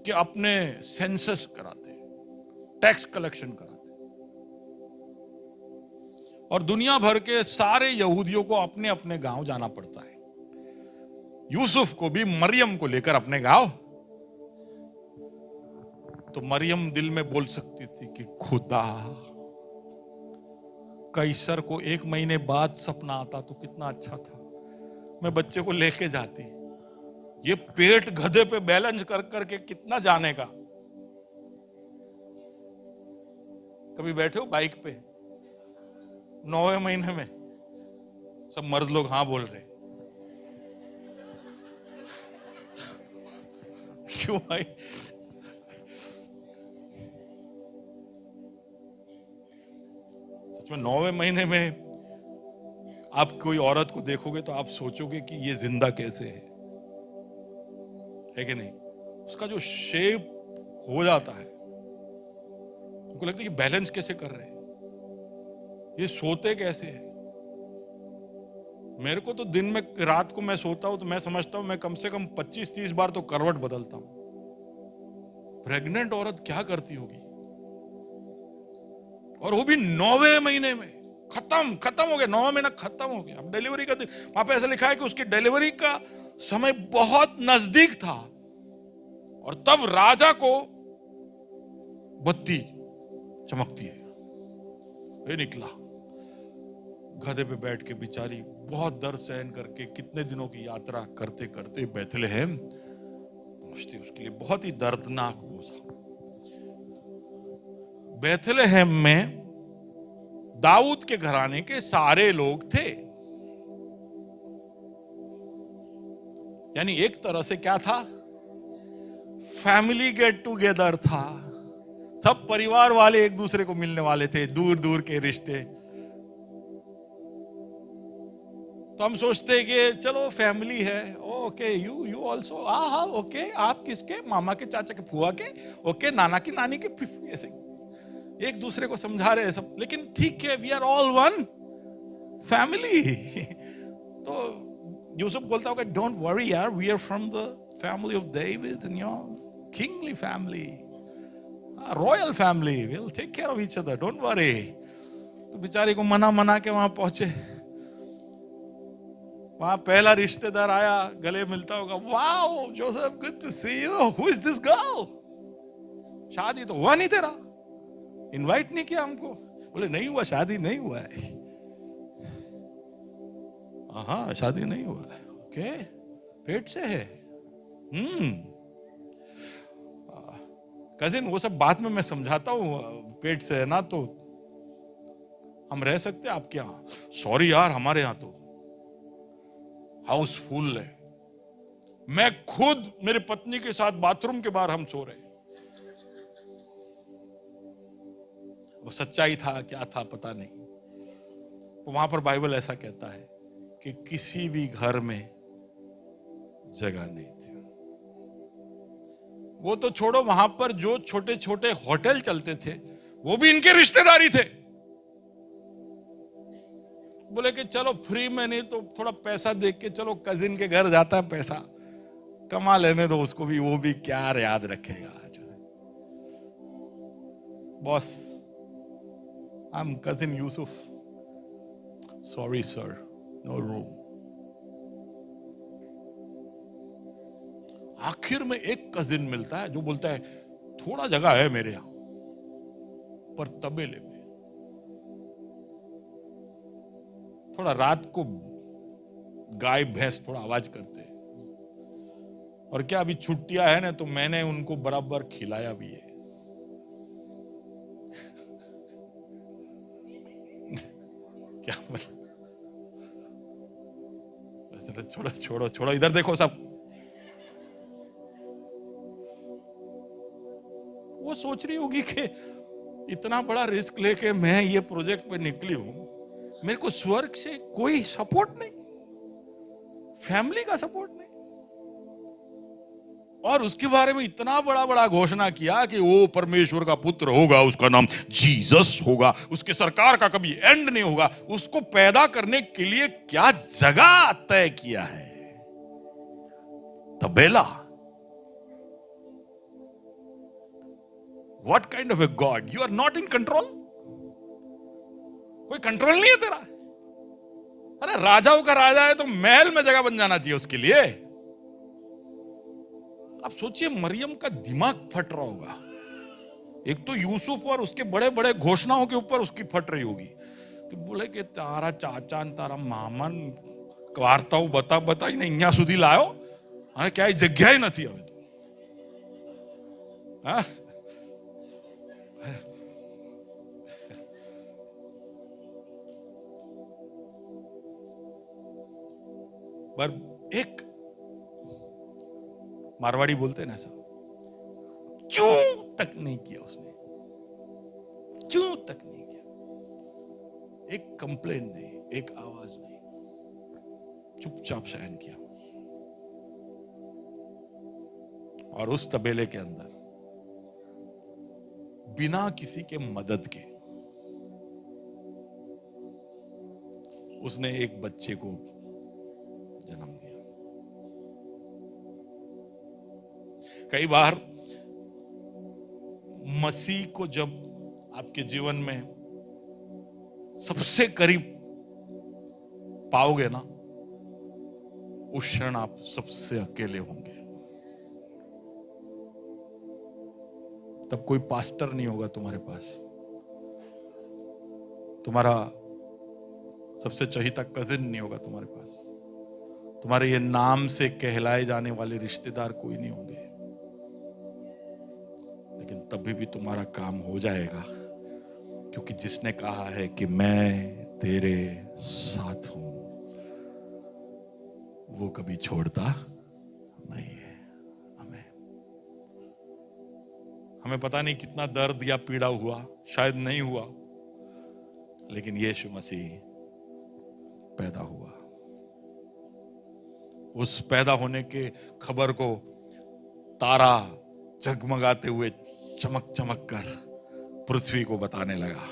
कि अपने सेंसस कराते, टैक्स कलेक्शन कराते, और दुनिया भर के सारे यहूदियों को अपने अपने गांव जाना पड़ता है। यूसुफ को भी मरियम को लेकर अपने गांव। तो मरियम दिल में बोल सकती थी कि खुदा, कैसर को 1 महीने बाद सपना आता तो कितना अच्छा था, मैं बच्चे को लेके जाती। ये पेट गधे पे बैलेंस कर करके कितना जाने का। कभी बैठे हो बाइक पे 9वें महीने में? सब मर्द लोग हाँ बोल रहे। क्यों भाई? सच में 9वें महीने में आप कोई औरत को देखोगे तो आप सोचोगे कि ये जिंदा कैसे है कि नहीं? उसका जो शेप हो जाता है, उनको लगता है कि बैलेंस कैसे कर रहे हैं, ये सोते कैसे हैं। मेरे को तो दिन में, रात को मैं सोता हूं तो मैं समझता हूं मैं कम से कम 25-30 बार तो करवट बदलता हूं। प्रेग्नेंट औरत क्या करती होगी? और वो भी 9वें महीने में। खत्म हो गया, 9वां महीना खत्म हो गया। अब डिलीवरी का दिन, वहां पे ऐसा लिखा है कि उसकी डिलीवरी का समय बहुत नजदीक था, और तब राजा को बत्ती चमकती है। ये निकला, गधे पे बैठ के बेचारी बहुत दर्द सहन करके कितने दिनों की यात्रा करते करते बैतलहम पहुंचती। उसके लिए बहुत ही दर्दनाक वो था। बैतलहम में दाऊद के घराने के सारे लोग थे। यानी एक तरह से क्या था, फैमिली गेट टुगेदर था। सब परिवार वाले एक दूसरे को मिलने वाले थे, दूर दूर के रिश्ते। तो हम सोचते कि चलो फैमिली है, ओके यू ऑल्सो, हाँ ओके, आप किसके, मामा के, चाचा के, फुआ के, ओके नाना की नानी के, ऐसे एक दूसरे को समझा रहे हैं सब। लेकिन ठीक है, we are all one family. तो यूसुफ बोलता होगा, डोंट वरी यार, we are from the family of David and your kingly family, royal family, will take care of each other, don't worry. तो बेचारे को मना के वहां पहुंचे। वहां पहला रिश्तेदार आया, गले मिलता होगा, wow Joseph, good to see you, who is this girl? शादी तो हुआ नहीं तेरा, इनवाइट नहीं किया हमको। बोले नहीं हुआ, शादी नहीं हुआ है। हाँ शादी नहीं हुआ है, ओके, पेट से है। कजिन वो सब बाद में मैं समझाता हूं, पेट से है ना तो हम रह सकते हैं आपके यहां। सॉरी यार, हमारे यहां तो हाउसफुल है। मैं खुद मेरे पत्नी के साथ बाथरूम के बाहर हम सो रहे। वो सच्चाई था क्या था पता नहीं। तो वहां पर बाइबल ऐसा कहता है कि किसी भी घर में जगह नहीं थी। वो तो छोड़ो, वहां पर जो छोटे छोटे होटल चलते थे वो भी इनके रिश्तेदारी थे। बोले कि चलो फ्री में नहीं तो थोड़ा पैसा देख के चलो, कजिन के घर जाता है, पैसा कमा लेने दो उसको भी, वो भी क्या याद रखेगा। Boss, I am cousin Yusuf, sorry sir, no room. आखिर में एक कजिन मिलता है जो बोलता है थोड़ा जगह है मेरे यहां पर तबेले में, थोड़ा रात को गाय भैंस थोड़ा आवाज करते हैं, और क्या अभी छुट्टियां है ना तो मैंने उनको बराबर खिलाया भी है। क्या मतलब, छोड़ो छोड़ो छोड़ो, इधर देखो सब। वो सोच रही होगी कि इतना बड़ा रिस्क लेके मैं ये प्रोजेक्ट पे निकली हूं, मेरे को स्वर्ग से कोई सपोर्ट नहीं, फैमिली का सपोर्ट नहीं, और उसके बारे में इतना बड़ा बड़ा घोषणा किया कि वो परमेश्वर का पुत्र होगा, उसका नाम जीसस होगा, उसके सरकार का कभी एंड नहीं होगा। उसको पैदा करने के लिए क्या जगह तय किया है, तबेला। What kind of a god, you are not in control, कोई कंट्रोल नहीं है तेरा। अरे राजाओं का राजा है तो महल में जगह बन जाना चाहिए उसके लिए। अब सोचिए, मरियम का दिमाग फट रहा होगा। एक तो यूसुफ और उसके बड़े बड़े घोषणाओं के ऊपर उसकी फट रही होगी कि बोले कि तारा चाचा तारा मामन वार्ताओं बता ही नहीं यहाँ सुधी लायो, हाँ क्या जगह ही नहीं હવે तो। हाँ? पर एक मारवाड़ी बोलते हैं ना ऐसा, चू तक नहीं किया उसने, चू तक नहीं किया, एक कंप्लेन नहीं, एक आवाज नहीं, चुपचाप सहन किया। और उस तबेले के अंदर बिना किसी के मदद के उसने एक बच्चे को जन्म दिया। कई बार मसीह को जब आपके जीवन में सबसे करीब पाओगे ना, उस क्षण आप सबसे अकेले होंगे। तब कोई पास्टर नहीं होगा तुम्हारे पास, तुम्हारा सबसे चहीता कजिन नहीं होगा तुम्हारे पास, तुम्हारे ये नाम से कहलाए जाने वाले रिश्तेदार कोई नहीं होंगे, लेकिन तभी भी तुम्हारा काम हो जाएगा, क्योंकि जिसने कहा है कि मैं तेरे साथ हूं, वो कभी छोड़ता नहीं है। हमें पता नहीं कितना दर्द या पीड़ा हुआ, शायद नहीं हुआ, लेकिन यीशु मसीह पैदा हुआ। उस पैदा होने के खबर को तारा जगमगाते हुए चमक चमक कर पृथ्वी को बताने लगा।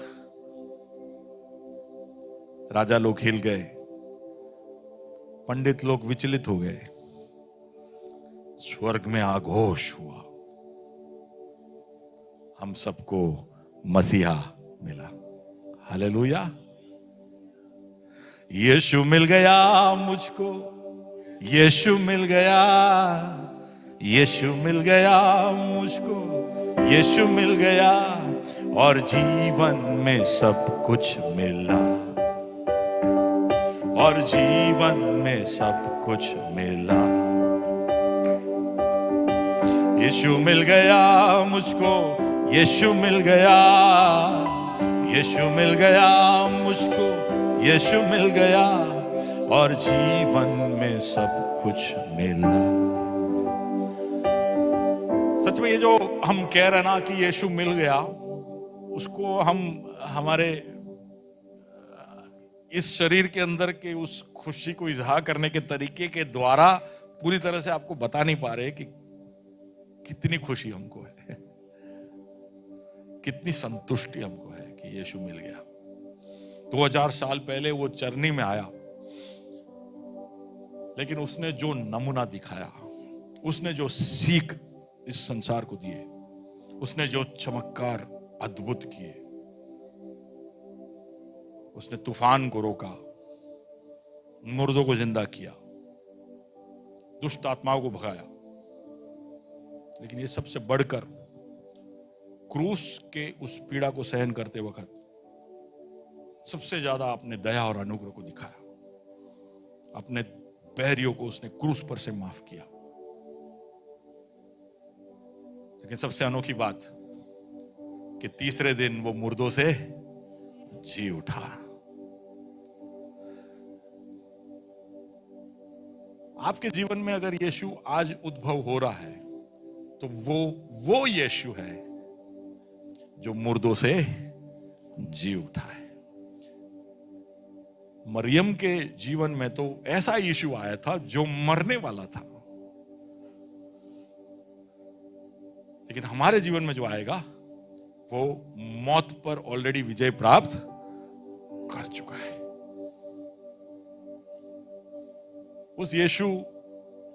राजा लोग हिल गए, पंडित लोग विचलित हो गए, स्वर्ग में आघोष हुआ, हम सबको मसीहा मिला। हालेलुया। यीशु मिल गया मुझको, यीशु मिल गया, यीशु मिल गया मुझको, यीशु मिल गया, और जीवन में सब कुछ मिला, और जीवन में सब कुछ मिला। यीशु मिल गया मुझको, यीशु मिल गया, यीशु मिल गया मुझको, यीशु मिल गया, और जीवन में सब कुछ मिला। सच में ये जो हम कह रहे ना कि यीशु मिल गया, उसको हम हमारे इस शरीर के अंदर के उस खुशी को इजहार करने के तरीके के द्वारा पूरी तरह से आपको बता नहीं पा रहे कि कितनी खुशी हमको है, कितनी संतुष्टि हमको है कि यीशु मिल गया। 2000 साल पहले वो चरनी में आया, लेकिन उसने जो नमूना दिखाया, उसने जो सीख इस संसार को दिए, उसने जो चमत्कार अद्भुत किए, उसने तूफान को रोका, मुर्दों को जिंदा किया, दुष्ट आत्माओं को भगाया, लेकिन ये सबसे बढ़कर क्रूस के उस पीड़ा को सहन करते वक्त सबसे ज्यादा अपने दया और अनुग्रह को दिखाया। अपने बैरियों को उसने क्रूस पर से माफ किया। लेकिन सबसे अनोखी बात कि तीसरे दिन वो मुर्दों से जी उठा। आपके जीवन में अगर यीशु आज उद्भव हो रहा है, तो वो यीशु है जो मुर्दों से जी उठा है। मरियम के जीवन में तो ऐसा यीशु आया था जो मरने वाला था, लेकिन हमारे जीवन में जो आएगा वो मौत पर ऑलरेडी विजय प्राप्त कर चुका है। उस यीशु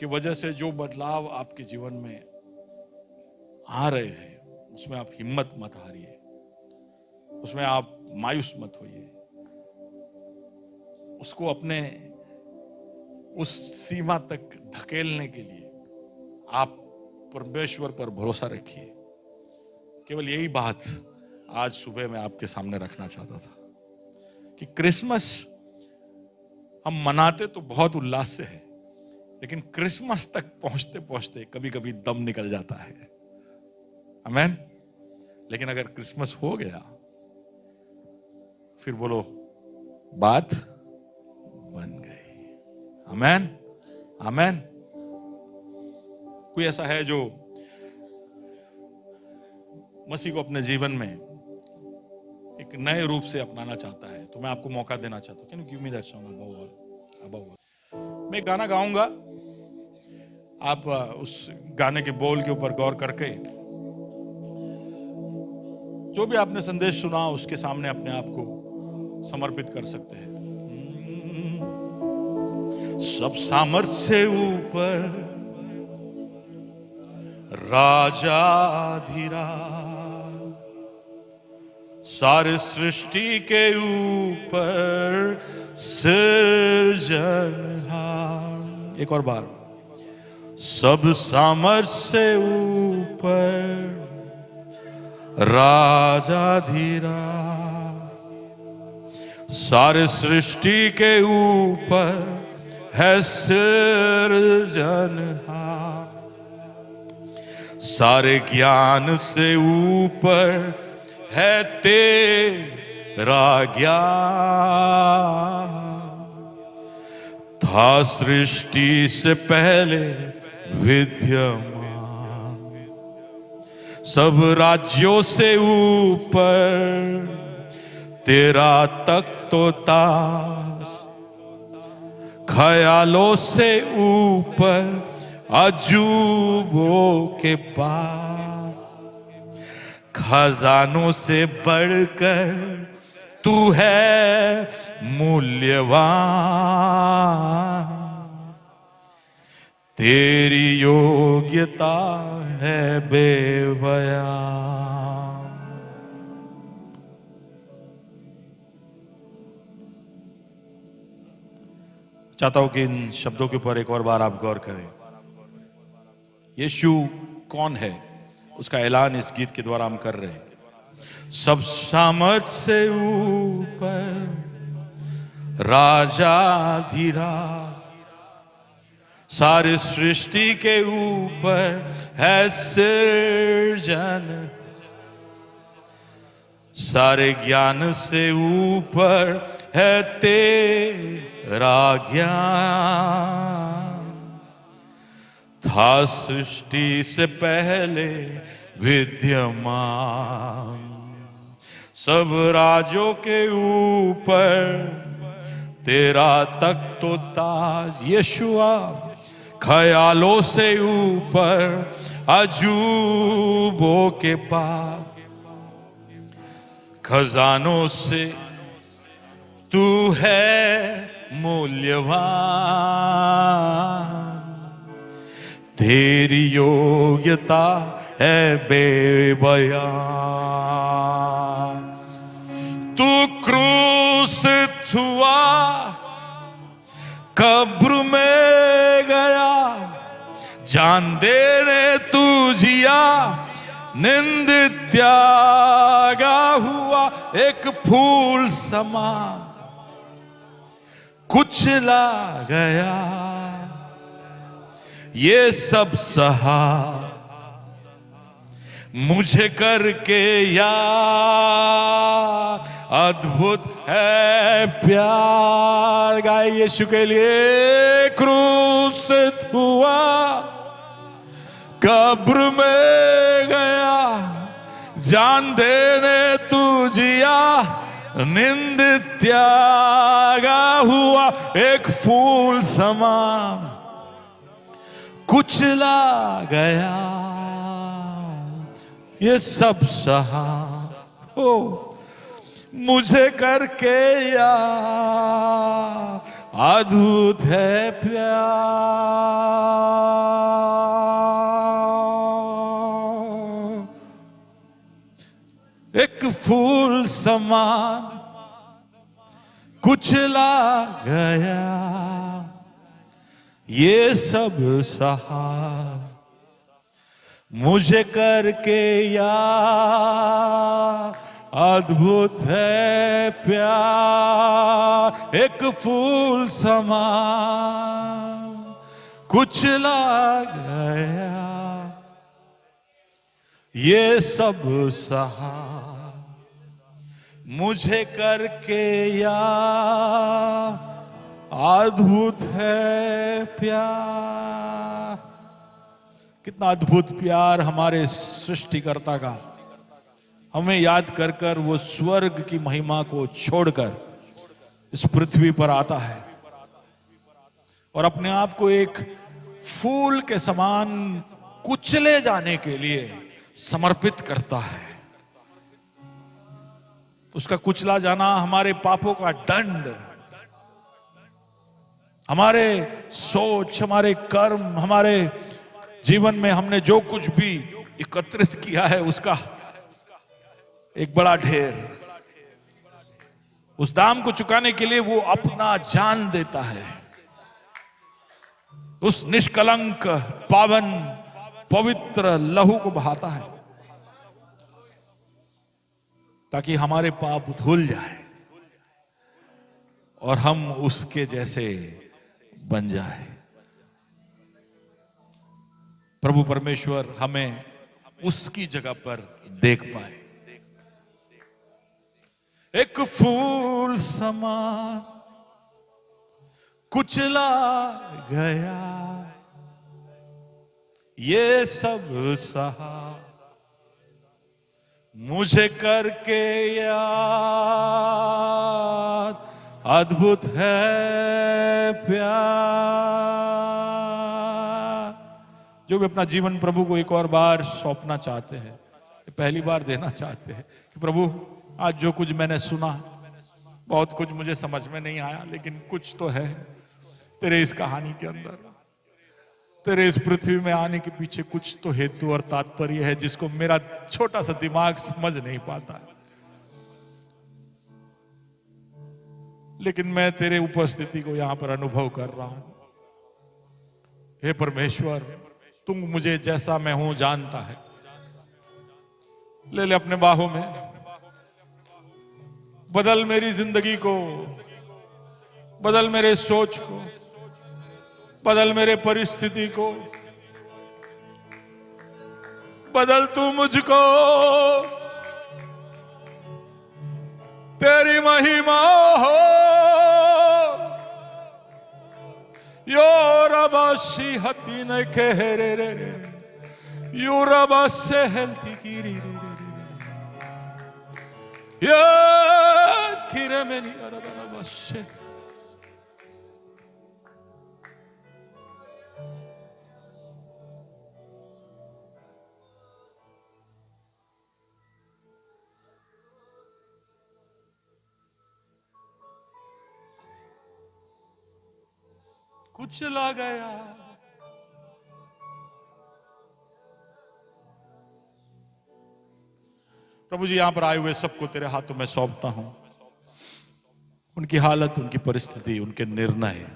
की वजह से जो बदलाव आपके जीवन में आ रहे हैं, उसमें आप हिम्मत मत हारिए, उसमें आप मायूस मत होइए। उसको अपने उस सीमा तक धकेलने के लिए आप परमेश्वर पर भरोसा रखिए। केवल यही बात आज सुबह मैं आपके सामने रखना चाहता था कि क्रिसमस हम मनाते तो बहुत उल्लास से है, लेकिन क्रिसमस तक पहुंचते पहुंचते कभी कभी दम निकल जाता है। आमीन। लेकिन अगर क्रिसमस हो गया, फिर बोलो बात बन गई। आमीन, आमीन। कोई ऐसा है जो मसीह को अपने जीवन में एक नए रूप से अपनाना चाहता है, तो मैं आपको मौका देना चाहता हूं। Can you give me that song above? मैं गाना गाऊंगा, आप उस गाने के बोल के ऊपर गौर करके जो भी आपने संदेश सुना उसके सामने अपने आप को समर्पित कर सकते हैं। सब सामर्थ्य से ऊपर राजाधिराज, सारे सृष्टि के ऊपर सृजनहार। एक और बार, सब सामर्थ्य से ऊपर राजाधिराज, सारे सृष्टि के ऊपर है सिरजनहार, सारे ज्ञान से ऊपर है तेरा ज्ञान। था सृष्टि से पहले विद्यमान, सब राज्यों से ऊपर तेरा तख्तोताज, ख्यालों से ऊपर अजूबों के पार, खजानों से बढ़कर तू है मूल्यवान, तेरी योग्यता है बेबयान। चाहता हूं कि इन शब्दों के ऊपर एक और बार आप गौर करें। यीशु कौन है, उसका ऐलान इस गीत के द्वारा हम कर रहे हैं। सब सामर्थ से ऊपर राजाधिराज, सारी सृष्टि के ऊपर है सृजन, सारे ज्ञान से ऊपर है तेरा ज्ञान। था सृष्टि से पहले विद्यमान, सब राजों के ऊपर तेरा तख्तोताज। यीशुआ ख्यालों से ऊपर अजूबों के पार, खजानों से तू है मूल्यवान, तेरी योग्यता है बेबयान। तू क्रूसित हुआ, कब्र में गया, जान देने तू जिया, निंदित त्यागा हुआ, एक फूल समा कुचला गया, ये सब सहा मुझे करके यार। अद्भुत है प्यार, गाए यीशु के लिए। क्रूसित हुआ, कब्र में गया, जान देने तू जिया, निंदित त्यागा हुआ, एक फूल समा कुचला गया, ये सब सहा हो मुझे करके यार। अद्भुत है प्यार, एक फूल समान कुचला गया, ये सब सहा मुझे करके यार। अद्भुत है प्यार, एक फूल समान कुचला गया, ये सब सहा मुझे करके यार। अद्भुत है प्यार, कितना अद्भुत प्यार हमारे सृष्टिकर्ता का। हमें याद कर कर वो स्वर्ग की महिमा को छोड़कर इस पृथ्वी पर आता है और अपने आप को एक फूल के समान कुचले जाने के लिए समर्पित करता है। उसका कुचला जाना हमारे पापों का दंड, हमारे सोच, हमारे कर्म, हमारे जीवन में हमने जो कुछ भी एकत्रित किया है उसका एक बड़ा ढेर। उस दाम को चुकाने के लिए वो अपना जान देता है, उस निष्कलंक पावन पवित्र लहू को बहाता है ताकि हमारे पाप धुल जाए, और हम उसके जैसे बन जाए। प्रभु परमेश्वर हमें उसकी जगह पर देख पाए। एक फूल समा कुचला गया, ये सब सहा मुझे करके याद, अद्भुत है प्यार। जो भी अपना जीवन प्रभु को एक और बार सौंपना चाहते हैं, पहली बार देना चाहते हैं कि प्रभु आज जो कुछ मैंने सुना, बहुत कुछ मुझे समझ में नहीं आया, लेकिन कुछ तो है तेरे इस कहानी के अंदर। तेरे इस पृथ्वी में आने के पीछे कुछ तो हेतु और तात्पर्य है जिसको मेरा छोटा सा दिमाग समझ नहीं पाता है। लेकिन मैं तेरे उपस्थिति को यहां पर अनुभव कर रहा हूं। हे परमेश्वर, तुम मुझे जैसा मैं हूं जानता है। ले ले अपने बाहों में, बदल मेरी जिंदगी को, बदल मेरे सोच को, बदल मेरे परिस्थिति को, बदल तू मुझको। तेरी महिमा हो यो रबाशी हती न कहरे रे यो रबासे हेल्थी की रे ये किरे में नहीं रबासे। कुचला गया, प्रभु जी यहां पर आए हुए सबको तेरे हाथों में सौंपता हूं। उनकी हालत, उनकी परिस्थिति, उनके निर्णय,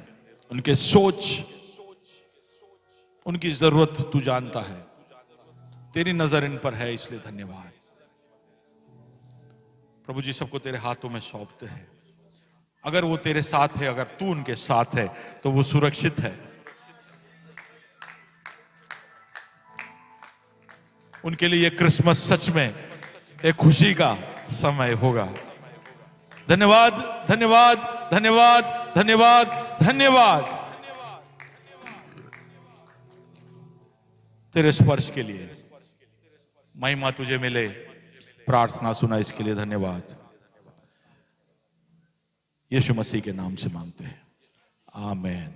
उनके सोच, उनकी जरूरत तू जानता है। तेरी नजर इन पर है, इसलिए धन्यवाद। प्रभु जी सबको तेरे हाथों में सौंपते हैं। अगर वो तेरे साथ है, अगर तू उनके साथ है, तो वो सुरक्षित है। उनके लिए ये क्रिसमस सच में एक खुशी का समय होगा। धन्यवाद, धन्यवाद, धन्यवाद, धन्यवाद, धन्यवाद तेरे स्पर्श के लिए। महिमा तुझे मिले, प्रार्थना सुना इसके लिए धन्यवाद। यीशु मसीह के नाम से मांगते हैं, आमीन।